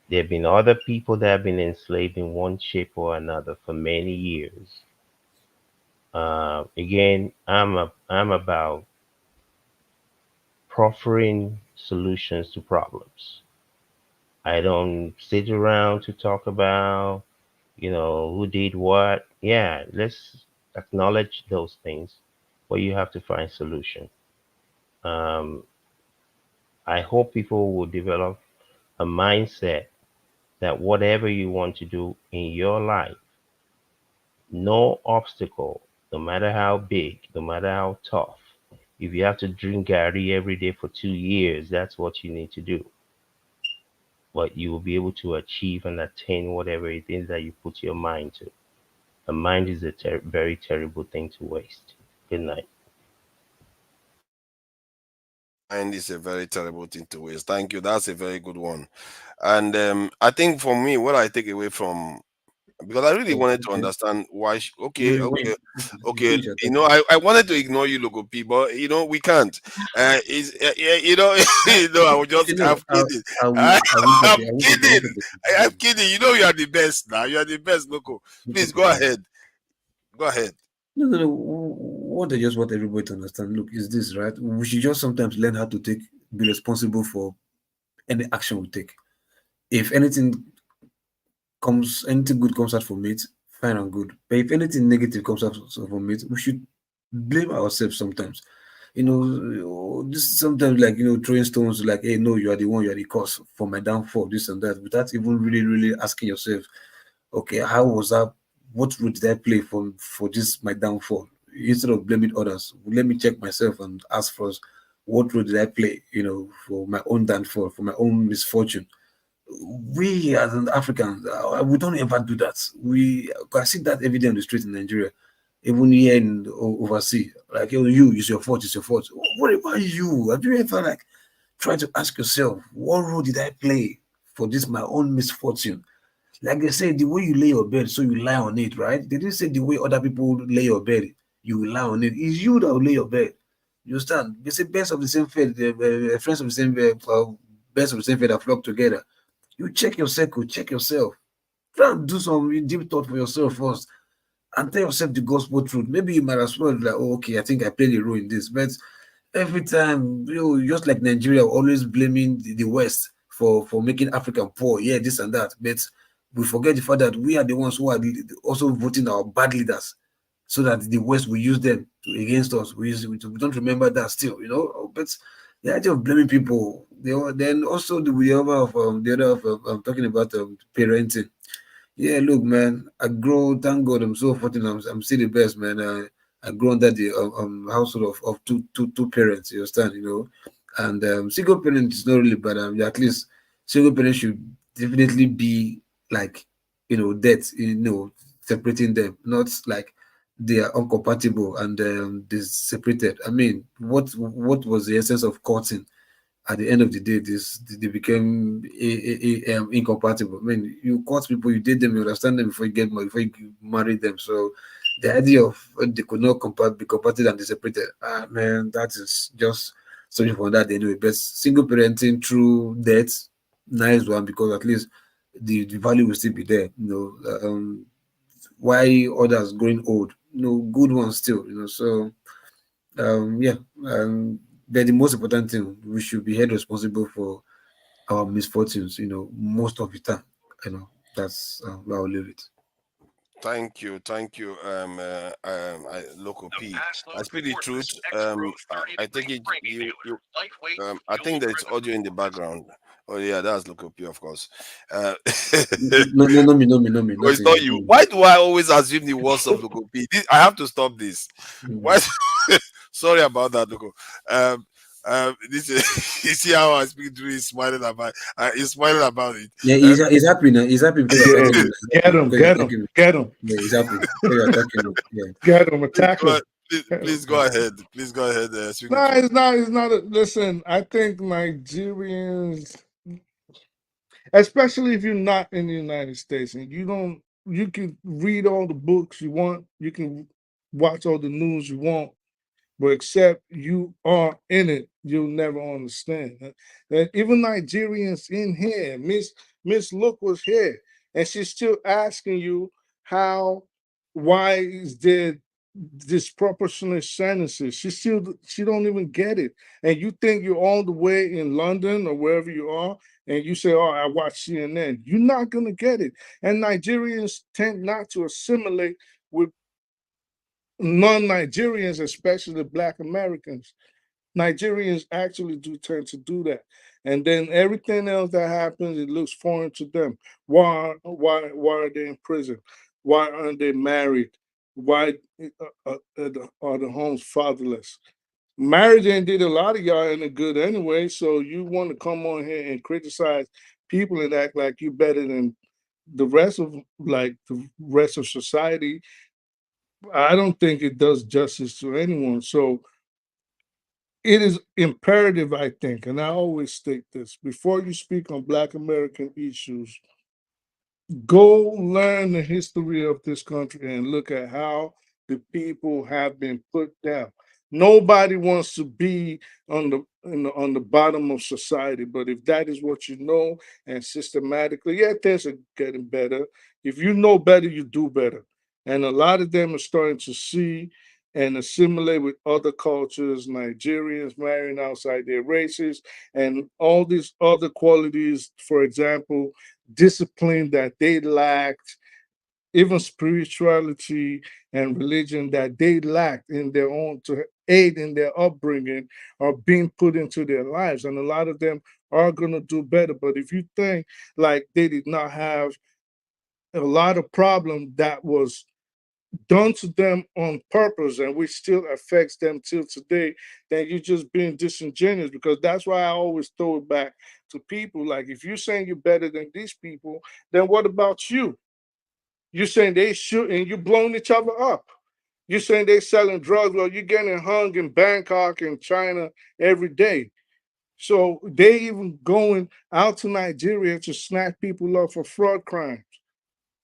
There have been other people that have been enslaved in one shape or another for many years. Again, I'm about proffering solutions to problems. I don't sit around to talk about, who did what. Yeah, let's acknowledge those things, but you have to find solution. Um, I hope people will develop a mindset that whatever you want to do in your life, no obstacle, no matter how big, no matter how tough, if you have to drink Gary every day for 2 years, that's what you need to do. But you will be able to achieve and attain whatever it is that you put your mind to. A mind is a very terrible thing to waste. Good night. And it's a very terrible thing to waste. Thank you. That's a very good one. And I think for me, what I take away from, because I really wanted to Okay. understand why. Wait, Okay, wait. okay, You okay. finish your You know, topic. I wanted to ignore you, Logo P, but we can't. Is yeah, I was Okay, just, no, I'm kidding. I will take I'm it. I will take it. I will kidding. take it. I'm kidding. You know, you are the best now. You are the best, Loco. Look Please at go it. ahead. Go ahead. No, no, no. What I just want everybody to understand, look, is this, right? We should just sometimes learn how to be responsible for any action we take. If anything good comes out from it, fine and good. But if anything negative comes out from it, we should blame ourselves sometimes. This sometimes like throwing stones like, hey, no, you are the one, you are the cause for my downfall, this and that, without even really, really asking yourself, okay, how was that? What role did I play for this my downfall? Instead of blaming others, let me check myself and ask first, what role did I play? For my own downfall, for my own misfortune. We as an Africans, we don't ever do that. I see that every day on the street in Nigeria, even here in overseas. Like, it's your fault, it's your fault. What about you? Have you ever like tried to ask yourself, what role did I play for this my own misfortune? Like they say, the way you lay your bed, so you lie on it, right? They didn't say the way other people lay your bed, you will lie on it. It's you that will lay your bed. You understand? They say birds of the same feather, friends of the same birds of the same feather flock together. You check your circle, check yourself. Try and do some deep thought for yourself first and tell yourself the gospel truth. Maybe you might as well be like, oh, okay, I think I played a role in this. But every time, just like Nigeria, always blaming the West for making Africa poor. Yeah, this and that. But we forget the fact that we are the ones who are also voting our bad leaders so that the West will use them against us. We don't remember that still. But the idea of blaming people, then also the other of talking about parenting. Yeah, look, man, I grow. Thank God, I'm so fortunate. I'm still the best, man. I grew under the household of two parents. You understand, and single parent is not really bad. At least single parents should definitely be like, death. Separating them, not like they are incompatible and they separated. I mean, what was the essence of courting? At the end of the day, they became incompatible. I mean, you court people, you date them, you understand them before you get married, before you marry them. So the idea of they could not be compatible and they separated, man, that is just something for that anyway. But single parenting through death, nice one, because at least the value will still be there. Why others growing old? Good ones still. So yeah. But the most important thing, we should be held responsible for our misfortunes, most of the time. That's where I'll leave it. Thank you, Local P. I speak the truth. I think I think there's audio in the background. Oh yeah, that's Local P, of course. No, no, me, Oh, it's not you. Why do I always assume the worst of Local P? I have to stop this. Why? Sorry about that, Local. This is you see how I speak to. He's smiling about. He's smiling about it. Yeah, he's happy now. He's happy because you're attacking him. Get him, get him, get him. Yeah, he's happy because you're attacking him. Yeah. Get him, attack him. Please go ahead. Please go ahead. No, it's not. It's not. Listen, I think Nigerians, especially if you're not in the United States and you can read all the books you want, you can watch all the news you want, but except you are in it, you'll never understand. And even Nigerians in here, Miss Look was here, and she's still asking you why is there disproportionate sentences? She don't even get it. And you think you're all the way in London or wherever you are, and you say, "Oh, I watch CNN." You're not gonna get it. And Nigerians tend not to assimilate with non-Nigerians, especially Black Americans. Nigerians actually do tend to do that. And then everything else that happens, it looks foreign to them. Why are they in prison? Why aren't they married? Why are the homes fatherless? Marriage ain't did a lot of y'all any good anyway. So you want to come on here and criticize people and act like you better than the rest of society. I don't think it does justice to anyone. So it is imperative, I think, and I always state this, before you speak on Black American issues, go learn the history of this country and look at how the people have been put down. Nobody wants to be on the bottom of society, but if that is what you know and systematically, yeah, things are getting better. If you know better, you do better. And a lot of them are starting to see and assimilate with other cultures, Nigerians marrying outside their races, and all these other qualities, for example, discipline that they lacked, even spirituality and religion that they lacked in their own to aid in their upbringing are being put into their lives. And a lot of them are going to do better. But if you think like they did not have a lot of problem that was done to them on purpose and which still affects them till today, then you're just being disingenuous, because that's why I always throw it back to people. Like, if you're saying you're better than these people, then what about you? You're saying they shoot and you're blowing each other up. You're saying they're selling drugs. Well, you're getting hung in Bangkok and China every day. So they even going out to Nigeria to snatch people up for fraud crimes.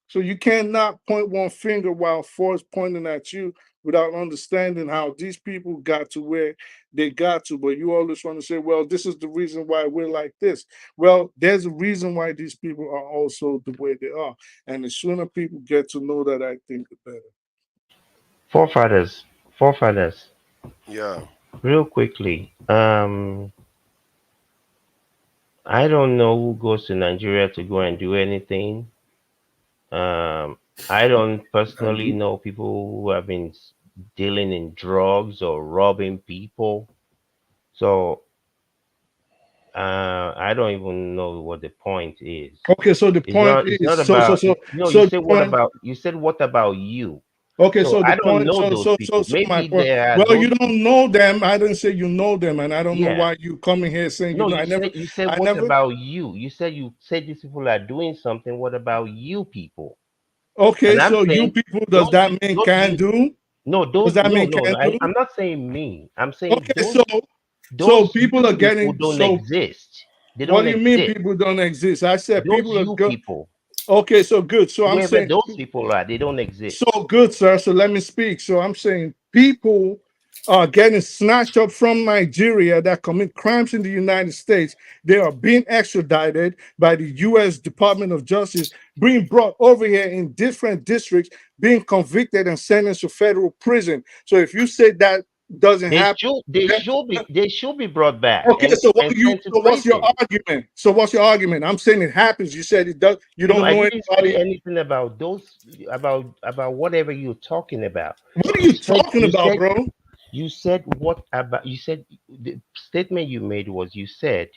So you cannot point one finger while four is pointing at you without understanding how these people got to where they got to. But you always want to say, well, this is the reason why we're like this. Well, there's a reason why these people are also the way they are. And the sooner people get to know that, I think the better. Forefathers. Yeah. Real quickly. I don't know who goes to Nigeria to go and do anything. I don't personally know people who have been dealing in drugs or robbing people. So I don't even know what the point is. Okay, so the point is, you said what about you? Okay, so I the don't point, know those people. Maybe they are. Well, you don't know them. I didn't say you know them, and I don't know why you coming here saying no. you know. You said what about you? You said these people are doing something. What about you people? Okay, so you people, does that mean can do? No, does that mean can do? I'm not saying me. I'm saying okay. So people are getting don't exist. They don't what do you mean exist. people don't exist? I said those people are people. Okay, so good. So whoever I'm saying those people are, they don't exist. So good, sir. So let me speak. So I'm saying people are getting snatched up from Nigeria that commit crimes in the United States. They are being extradited by the U.S. Department of Justice, being brought over here in different districts, being convicted and sentenced to federal prison. So if you say that doesn't They happen. should they should be brought back Okay, and, so sent to what's your prison. argument? So what's your argument? I'm saying it happens. You said it does. You No, don't I know didn't anybody. say anything about those about whatever you're talking about. What are you talking about, bro? You said what about you said the statement you made was you said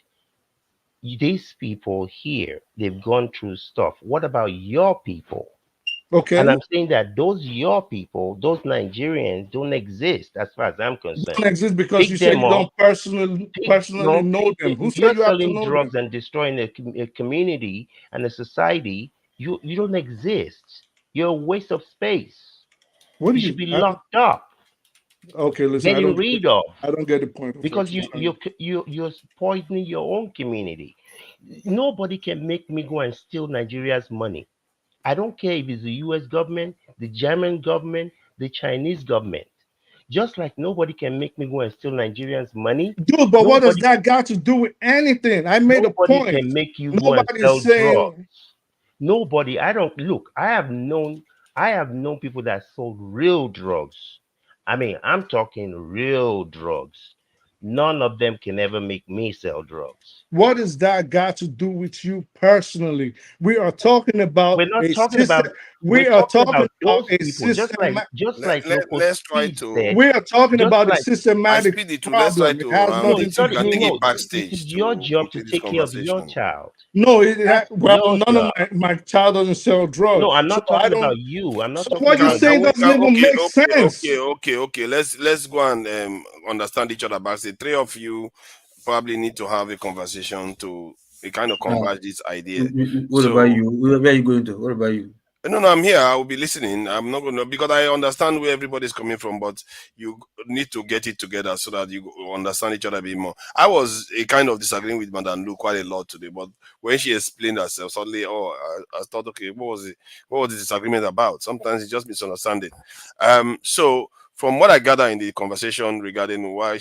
these people here, they've gone through stuff. What about your people? Okay. And I'm saying that those your people, those Nigerians, don't exist as far as I'm concerned. Don't exist because Pick you say them you don't up. personally know them. Who If said you're you have to selling know drugs them? and destroying a community and a society, you don't exist. You're a waste of space. What do You should you? be locked up, Okay, listen. getting rid of, I don't get the point of because what you're saying. you're poisoning your own community. Nobody can make me go and steal Nigeria's money. I don't care if it's the US government, the German government, the Chinese government. Just like nobody can make me go and steal Nigerians' money. Dude, but what does Nobody, that got to do with anything? I made a nobody point. can make you go and Nobody's sell saying. drugs. Nobody. I don't look. I have known people that sold real drugs. I mean, I'm talking real drugs. None of them can ever make me sell drugs. What does that got to do with you personally? We are talking about We're not a talking system. about. We We're are talking talking about about those a people. Just like Loco Let's try Speed to. said. we are talking Just about a like I systematic speed it to. Let's try problem. It to. has no, nothing it's to not. You can do. take No, it it backstage is your to job to complete this take care of your conversation. child. No, That's well, your none job. of my child doesn't sell drugs. No, I'm So not I talking don't. about you. I'm not So talking what you're about saying you. doesn't even make sense. Okay. Let's go and understand each other backstage. Three of you probably need to have a conversation to kind of converge this idea. What about you? Where are you going to? What about you? No, I'm here. I will be listening. I'm not going to, because I understand where everybody's coming from, but you need to get it together so that you understand each other a bit more. I was a kind of disagreeing with Madame Lou quite a lot today, but when she explained herself, suddenly, I thought, okay, what was the disagreement about? Sometimes it's just misunderstanding. So from what I gather in the conversation regarding why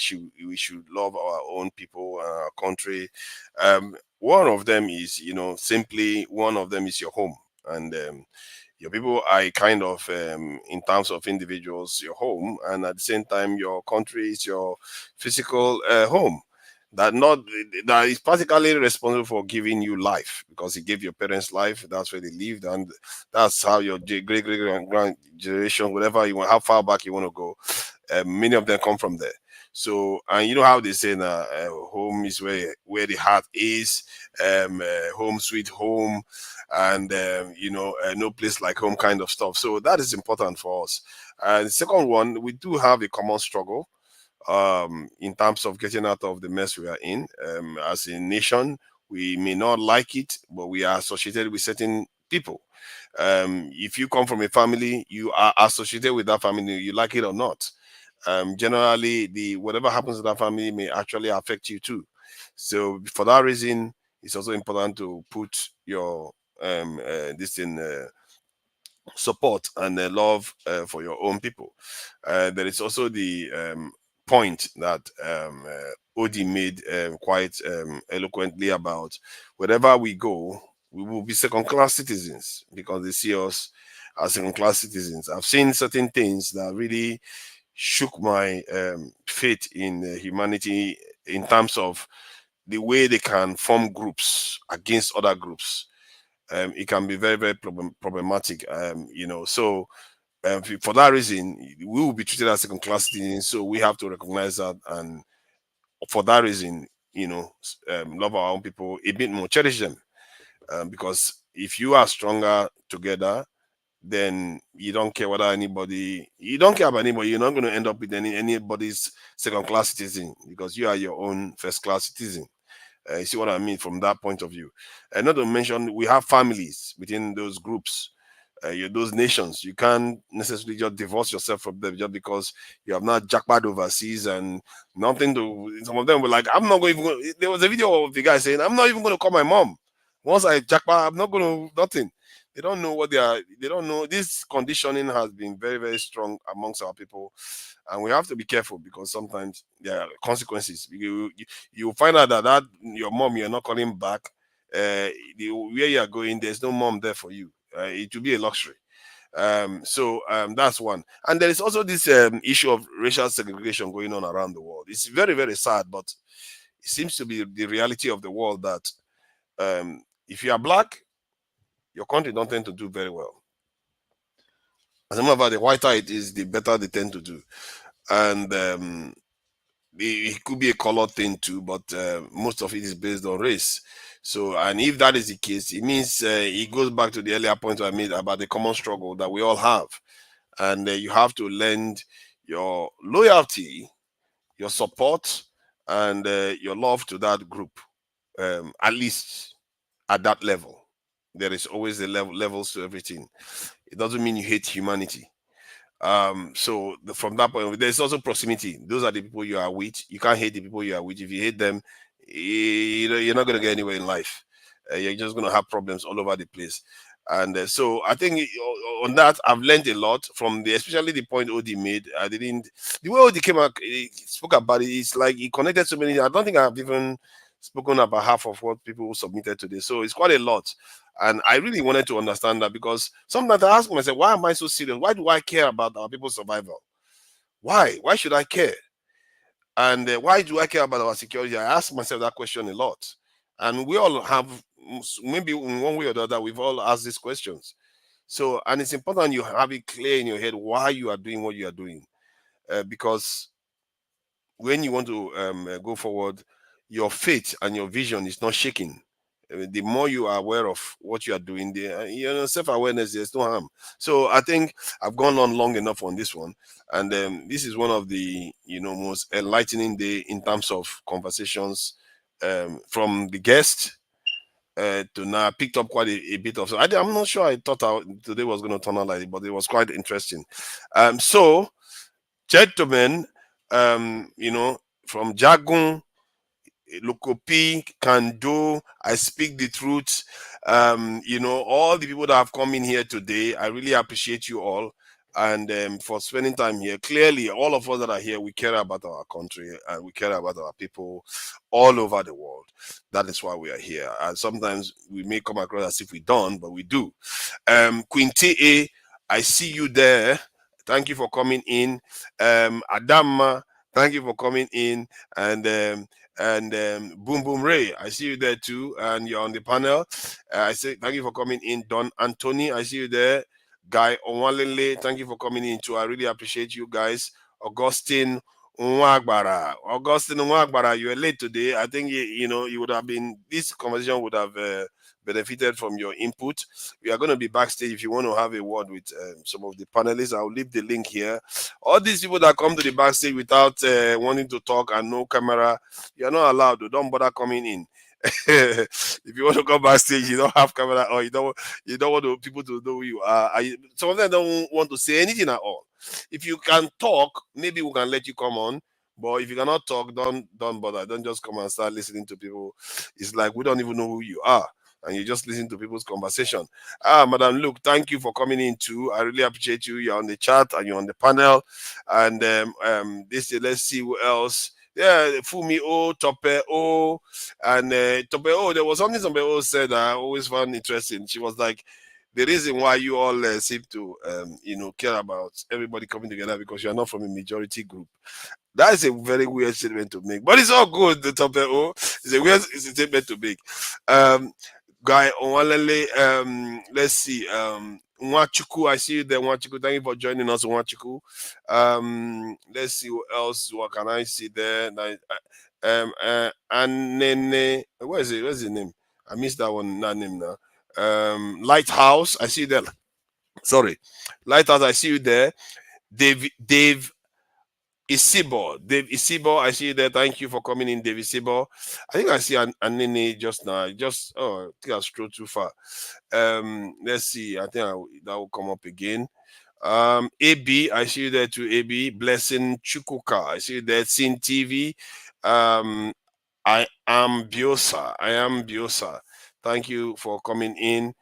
we should love our own people, our country, one of them is, simply one of them is your home. And your people are kind of, in terms of individuals, your home, and at the same time, your country is your physical home. That is practically responsible for giving you life, because it gave your parents life. That's where they lived, and that's how your great grand generation, whatever you want, how far back you want to go, many of them come from there. So, and you know how they say now, home is where the heart is, home sweet home, and no place like home kind of stuff. So that is important for us. And the second one, we do have a common struggle in terms of getting out of the mess we are in. As a nation, we may not like it, but we are associated with certain people. If you come from a family, you are associated with that family, you like it or not. Generally, the whatever happens to that family may actually affect you too. So for that reason, it's also important to put your this in support and love for your own people. There is also the point that Odi made quite eloquently about wherever we go, we will be second-class citizens because they see us as second-class citizens. I've seen certain things that really shook my faith in humanity in terms of the way they can form groups against other groups. It can be very, very problematic. So for that reason, we will be treated as second class citizens. So we have to recognize that, and for that reason, love our own people a bit more, cherish them, because if you are stronger together, then you don't care whether you don't care about anybody. You're not going to end up with anybody's second class citizen, because you are your own first class citizen. You see what I mean from that point of view. And not to mention, we have families within those groups, those nations. You can't necessarily just divorce yourself from them just because you have not jackpot overseas and nothing to. Some of them were like, I'm not going to even. There was a video of the guy saying, I'm not even going to call my mom. Once I jackpot, I'm not going to nothing. They don't know what they are. They don't know. This conditioning has been very, very strong amongst our people, and we have to be careful because sometimes there are consequences. You find out that your mom, you're not calling back. Where you are going, there's no mom there for you. It will be a luxury. So that's one. And there is also this issue of racial segregation going on around the world. It's very, very sad, but it seems to be the reality of the world that if you are black, your country don't tend to do very well. As a matter of fact, the whiter it is, the better they tend to do. And it could be a color thing too, but most of it is based on race. So, and if that is the case, it means it goes back to the earlier point I made about the common struggle that we all have. And you have to lend your loyalty, your support, and your love to that group, at least at that level. There is always the levels to everything. It doesn't mean you hate humanity. So from that point, there's also proximity. Those are the people you are with. You can't hate the people you are with. If you hate them, you're not going to get anywhere in life. You're just going to have problems all over the place. And so I think on that, I've learned a lot from especially the point Odi made. The way Odi came out, he spoke about it, it's like he connected so many. I don't think I've even spoken about half of what people submitted today. So it's quite a lot. And I really wanted to understand that, because sometimes I ask myself, why am I so serious? Why do I care about our people's survival? Why? Why should I care? And why do I care about our security? I ask myself that question a lot. And we all have, maybe in one way or the other, we've all asked these questions. So, and it's important you have it clear in your head why you are doing what you are doing. Because when you want to go forward, your faith and your vision is not shaking. The more you are aware of what you are doing, the self-awareness, there's no harm. So I think I've gone on long enough on this one, and this is one of the most enlightening day in terms of conversations from the guest to now. I picked up quite a bit of. So I'm not sure I thought today was going to turn out like it, but it was quite interesting. So, gentlemen, from Jagun, Lokopi, Kando, I Speak the Truth, all the people that have come in here today, I really appreciate you all, and for spending time here. Clearly, all of us that are here, we care about our country and we care about our people all over the world. That is why we are here. And sometimes we may come across as if we don't, but we do. Quinty A, I see you there. Thank you for coming in. Adama, thank you for coming in. And Boom Boom Ray, I see you there too, and you're on the panel. I say thank you for coming in. Don Anthony, I see you there. Guy Onwalele, thank you for coming in too. I really appreciate you guys. Augustine Nwagbara, you were late today. I think you would have been. This conversation would have benefited from your input. We are going to be backstage if you want to have a word with some of the panelists. I'll leave the link here. All these people that come to the backstage without wanting to talk and no camera, you are not allowed. Don't bother coming in. If you want to come backstage, you don't have camera, or you don't want people to know who you are. Some of them don't want to say anything at all. If you can talk, maybe we can let you come on. But if you cannot talk, don't bother. Don't just come and start listening to people. It's like we don't even know who you are, and you just listen to people's conversation. Madam Luke, thank you for coming in too. I really appreciate you. You're on the chat and you're on the panel. And let's see who else. Yeah, Fumi O, Tope O, and Tope O. There was something Tope O said that I always found interesting. She was like, the reason why you all seem to care about everybody coming together because you are not from a majority group. That is a very weird statement to make, but it's all good. The Tope O, it's a weird statement to make. Guy Onwalele, let's see. Nwachuku, I see you there, Nwachuku. Thank you for joining us, Nwachuku. Let's see what else. What can I see there? Anene, where's the name? I missed that one. That name now. Lighthouse, I see you there. Sorry, Lighthouse, I see you there. Dave Isibo, I see you there. Thank you for coming in, Dave Isibo. I think I see Anene just now. I think I strolled too far. Let's see. I think that will come up again. AB, I see you there too. AB, Blessing Chukuka, I see you there. Sin TV. I am Biosa. Thank you for coming in.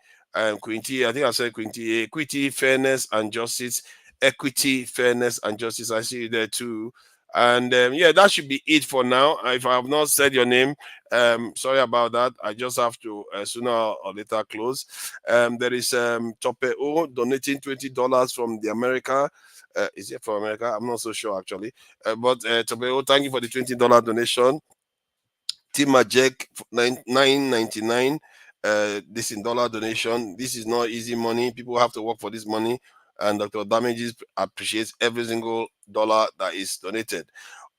Quinty, I think I said Quinty. Equity, fairness, and justice. Equity, fairness, and justice. I see you there too. And yeah, that should be it for now. If I have not said your name, sorry about that. I just have to sooner or later close. There is Tope O donating $20 from the America. Is it for America? I'm not so sure actually. But Tope O, thank you for the $20 donation. Tima Jack, $9.99. This in dollar donation. This is not easy money. People have to work for this money, and Dr. Damages appreciates every single dollar that is donated.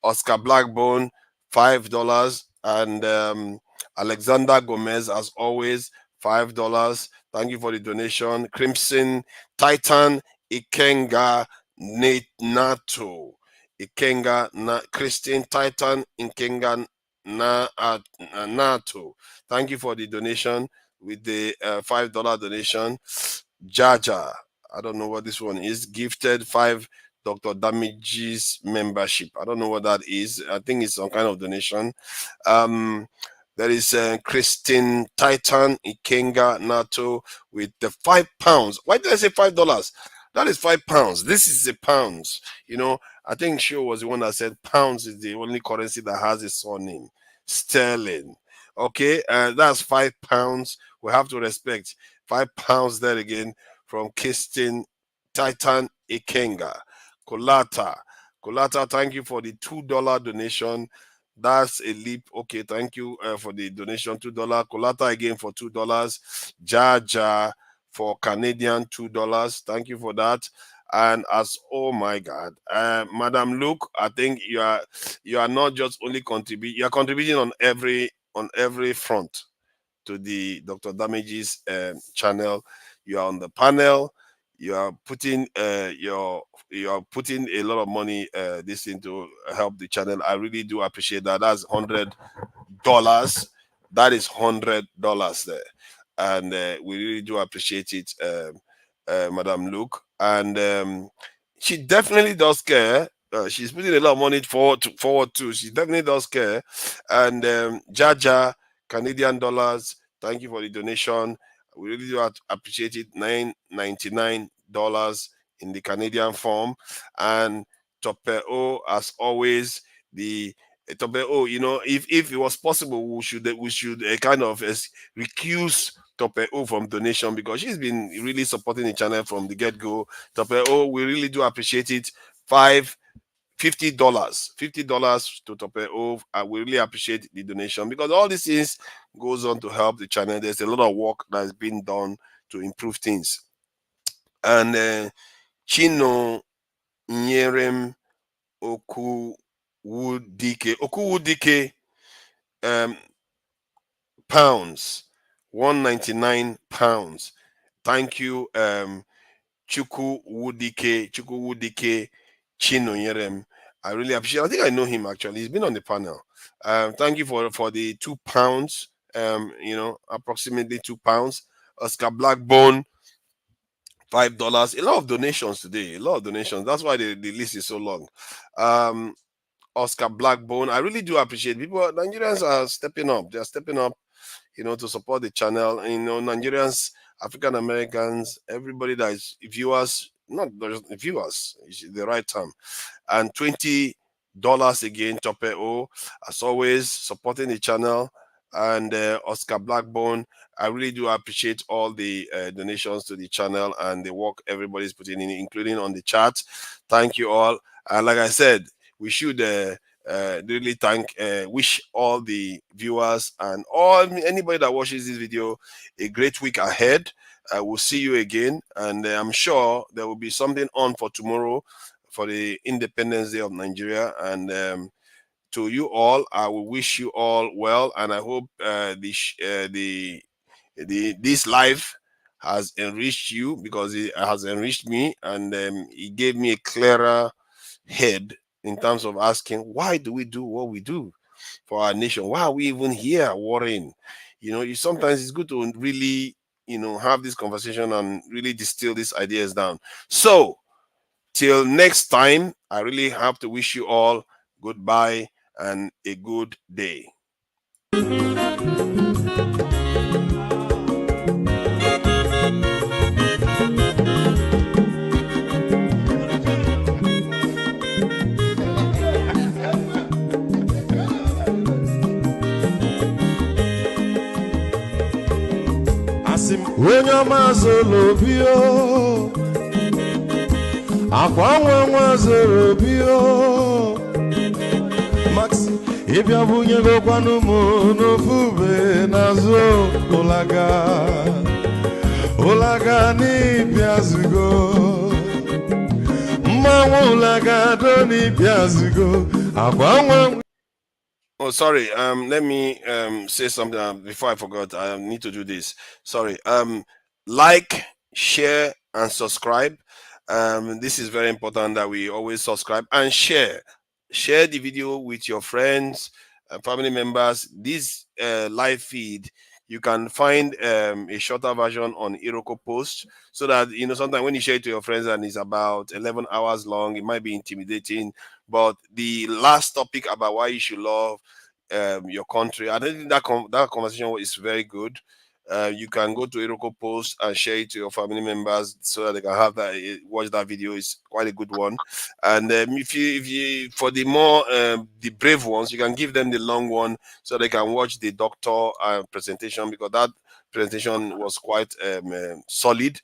Oscar Blackbone, $5, and Alexander Gomez, as always, $5. Thank you for the donation. Crimson Titan Ikenga Nato. Christine Titan Ikenga Nato. Thank you for the donation with the $5 donation. Jaja, I don't know what this one is. Gifted 5 Dr. Damages membership. I don't know what that is. I think it's some kind of donation. There is Christine Titan Ikenga Nato with the £5. Why did I say $5? That is £5. This is a pounds. You know, I think Sho was the one that said pounds is the only currency that has a surname. Sterling. Okay, that's £5. We have to respect £5 there again from Christine Titan Ikenga. Kolata, thank you for the $2 donation. That's a leap. Okay, thank you for the donation, $2. Kolata again for $2. Jaja for Canadian $2. Thank you for that. And as oh my God, Madam Luke, I think you are not just only contributing, you are contributing on every front to the Dr. Damages channel. You are on the panel. You are putting you are putting a lot of money this into help the channel. I really do appreciate that. That's $100. That is $100 there, and we really do appreciate it, Madam Luke. And she definitely does care. She's putting a lot of money forward too. She definitely does care. And Jaja, Canadian dollars. Thank you for the donation. We really do appreciate it. $9.99 in the Canadian form. And Topeo, as always, the Topeo, you know, if it was possible, we should kind of recuse Topeo from donation, because she's been really supporting the channel from the get-go. Topeo, we really do appreciate it. $50 to Topeo. I we really appreciate the donation, because all these things goes on to help the channel. There's a lot of work that has been done to improve things. And Chino Nyerem Okuwudike, pounds, £199. Thank you, Chukwudike Chino Nyerem. I really appreciate it. I think I know him actually. He's been on the panel. Thank you for the £2. You know, approximately £2. Oscar Blackbone, $5. A lot of donations today. A lot of donations. That's why the list is so long. Oscar Blackbone, I really do appreciate people. Nigerians are stepping up. They are stepping up, you know, to support the channel. You know, Nigerians, African Americans, everybody that is viewers, not just viewers, is the right term. And $20 again, Topeo, as always, supporting the channel. And Oscar Blackbone, I really do appreciate all the donations to the channel and the work everybody's putting in, including on the chat. Thank you all. And like I said, we should really wish all the viewers and anybody that watches this video a great week ahead. We'll see you again, and I'm sure there will be something on for tomorrow for the Independence Day of Nigeria. And to you all, I will wish you all well, and I hope this live has enriched you, because it has enriched me, and it gave me a clearer head in terms of asking, why do we do what we do for our nation? Why are we even here worrying? You know, sometimes it's good to really, you know, have this conversation and really distill these ideas down. So till next time, I really have to wish you all goodbye and a good day. Asim Wenyama Zolobio Aqua Zolobio Max Ibia Bunye Gokwanumo no Fube Nazo Olaga ni Piazugo Mawulaga Doni Piazugo Aqua. Oh, sorry. Let me say something before I forgot. I need to do this. Sorry. Like, share, and subscribe. This is very important that we always subscribe and share. Share the video with your friends and family members. This live feed, you can find a shorter version on Iroko Post, so that sometimes when you share it to your friends and it's about 11 hours long, it might be intimidating. But the last topic about why you should love your country, I think that conversation is very good. You can go to Iroko Post and share it to your family members so that they can have that, watch that video. It's quite a good one. And if you for the more the brave ones, you can give them the long one so they can watch the doctor presentation, because that presentation was quite solid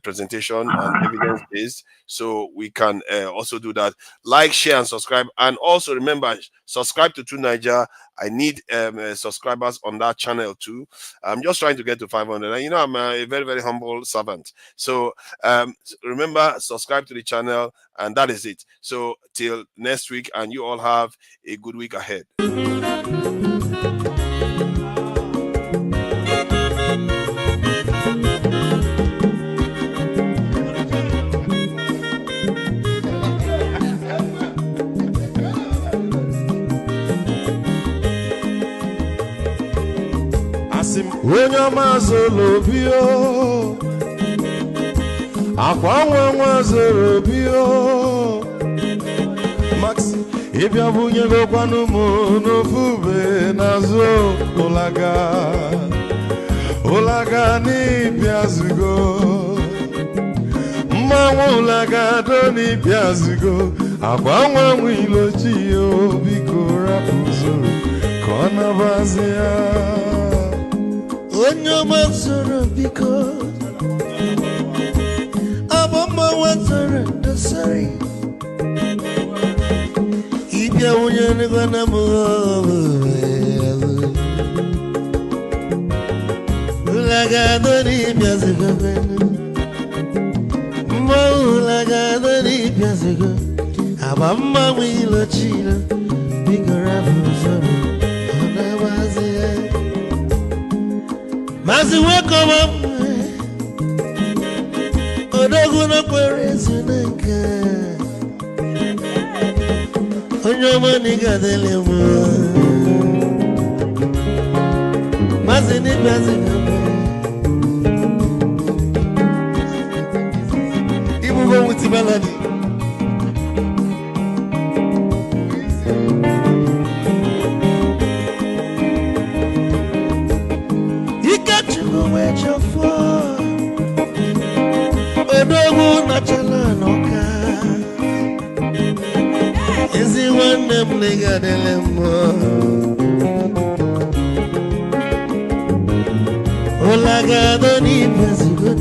presentation and evidence based. So we can also do that. Like, share, and subscribe. And also remember, subscribe to True Naija. I need subscribers on that channel too. I'm just trying to get to 500, and I'm a very, very humble servant. So remember, subscribe to the channel, and that is it. So till next week, and you all have a good week ahead. Wenyama Zolobio Aqua Zolobio Max Ibia Bunye Gokwanumo no Fube Nazo Olaga ni Piazugo Mawulaga Doni Piazugo Aqua Wilochio Biko Rapuzoro Kona Bazia Wenyama Zorobiko Abama Wazara Dasari Ibia Wunyana Guanamu Ulagadori Piazugo Maulagadori Piazugo Abama Wilochila Bigorafuzoro Onawazia Mazi Wakoma Odoguna Quaresunaka Onyoma Nigadelemo Mazi Nibazigama Ibugo Wutibaladi Odogu Nachala Noka Is it one them nigga delemo Olaga Doni Pesigo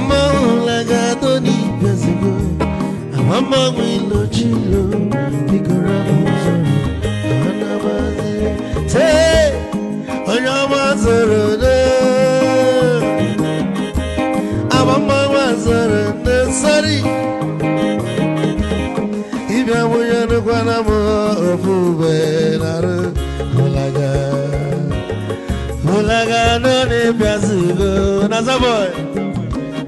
Maulagadoni Pesigo Amama Wilo Chilo Bigaramuzo Anabaze Say Onyamazoro Amama Wazara Nesari Ibia Muyana Guanamo Ofube Nara Mulaga Doni Pesigo Nazaboy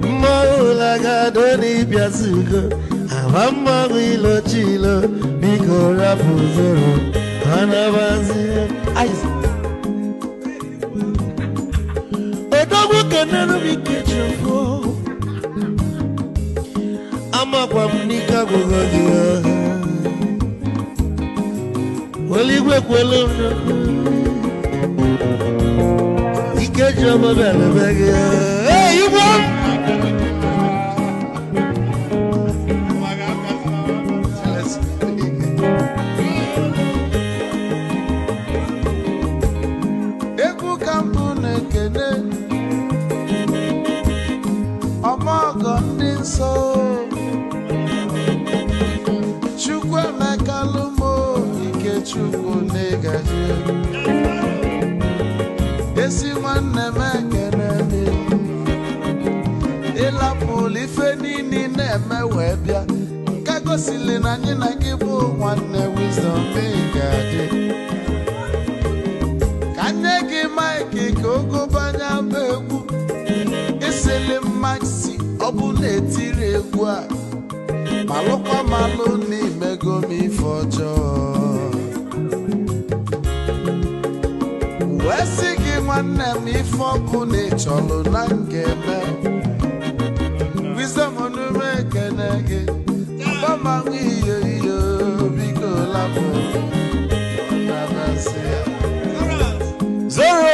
Mulaga Doni Pesigo Amama Wilo Chilo Biko Rapuzoro Anabaze Odogu Kenano Mikechofo Amakwa Mnika Gogogia Waligwe Kwelo Ikejobo Belebege Hey, you want? Eku Kampune Kene chukwu n'ịgaji esi nwanne m ekene ịlapụlụ ife niile na-eme wee bịa nke gosili na anyị na gị bụ nwanne Wisdom ịgaji ka nye gị maịkị ka ogobanya bụ egwu isili maxi ọ bụ na-etiri egwu a malụkwa malụ n'imego m ife ọjọọ wee sị gị nwanne m ife ọkụ na ịchọlụ na ngeme Wisdom onume ekene gị agbamanwe iyo iyo biko lapụ na-abasị ya Zoro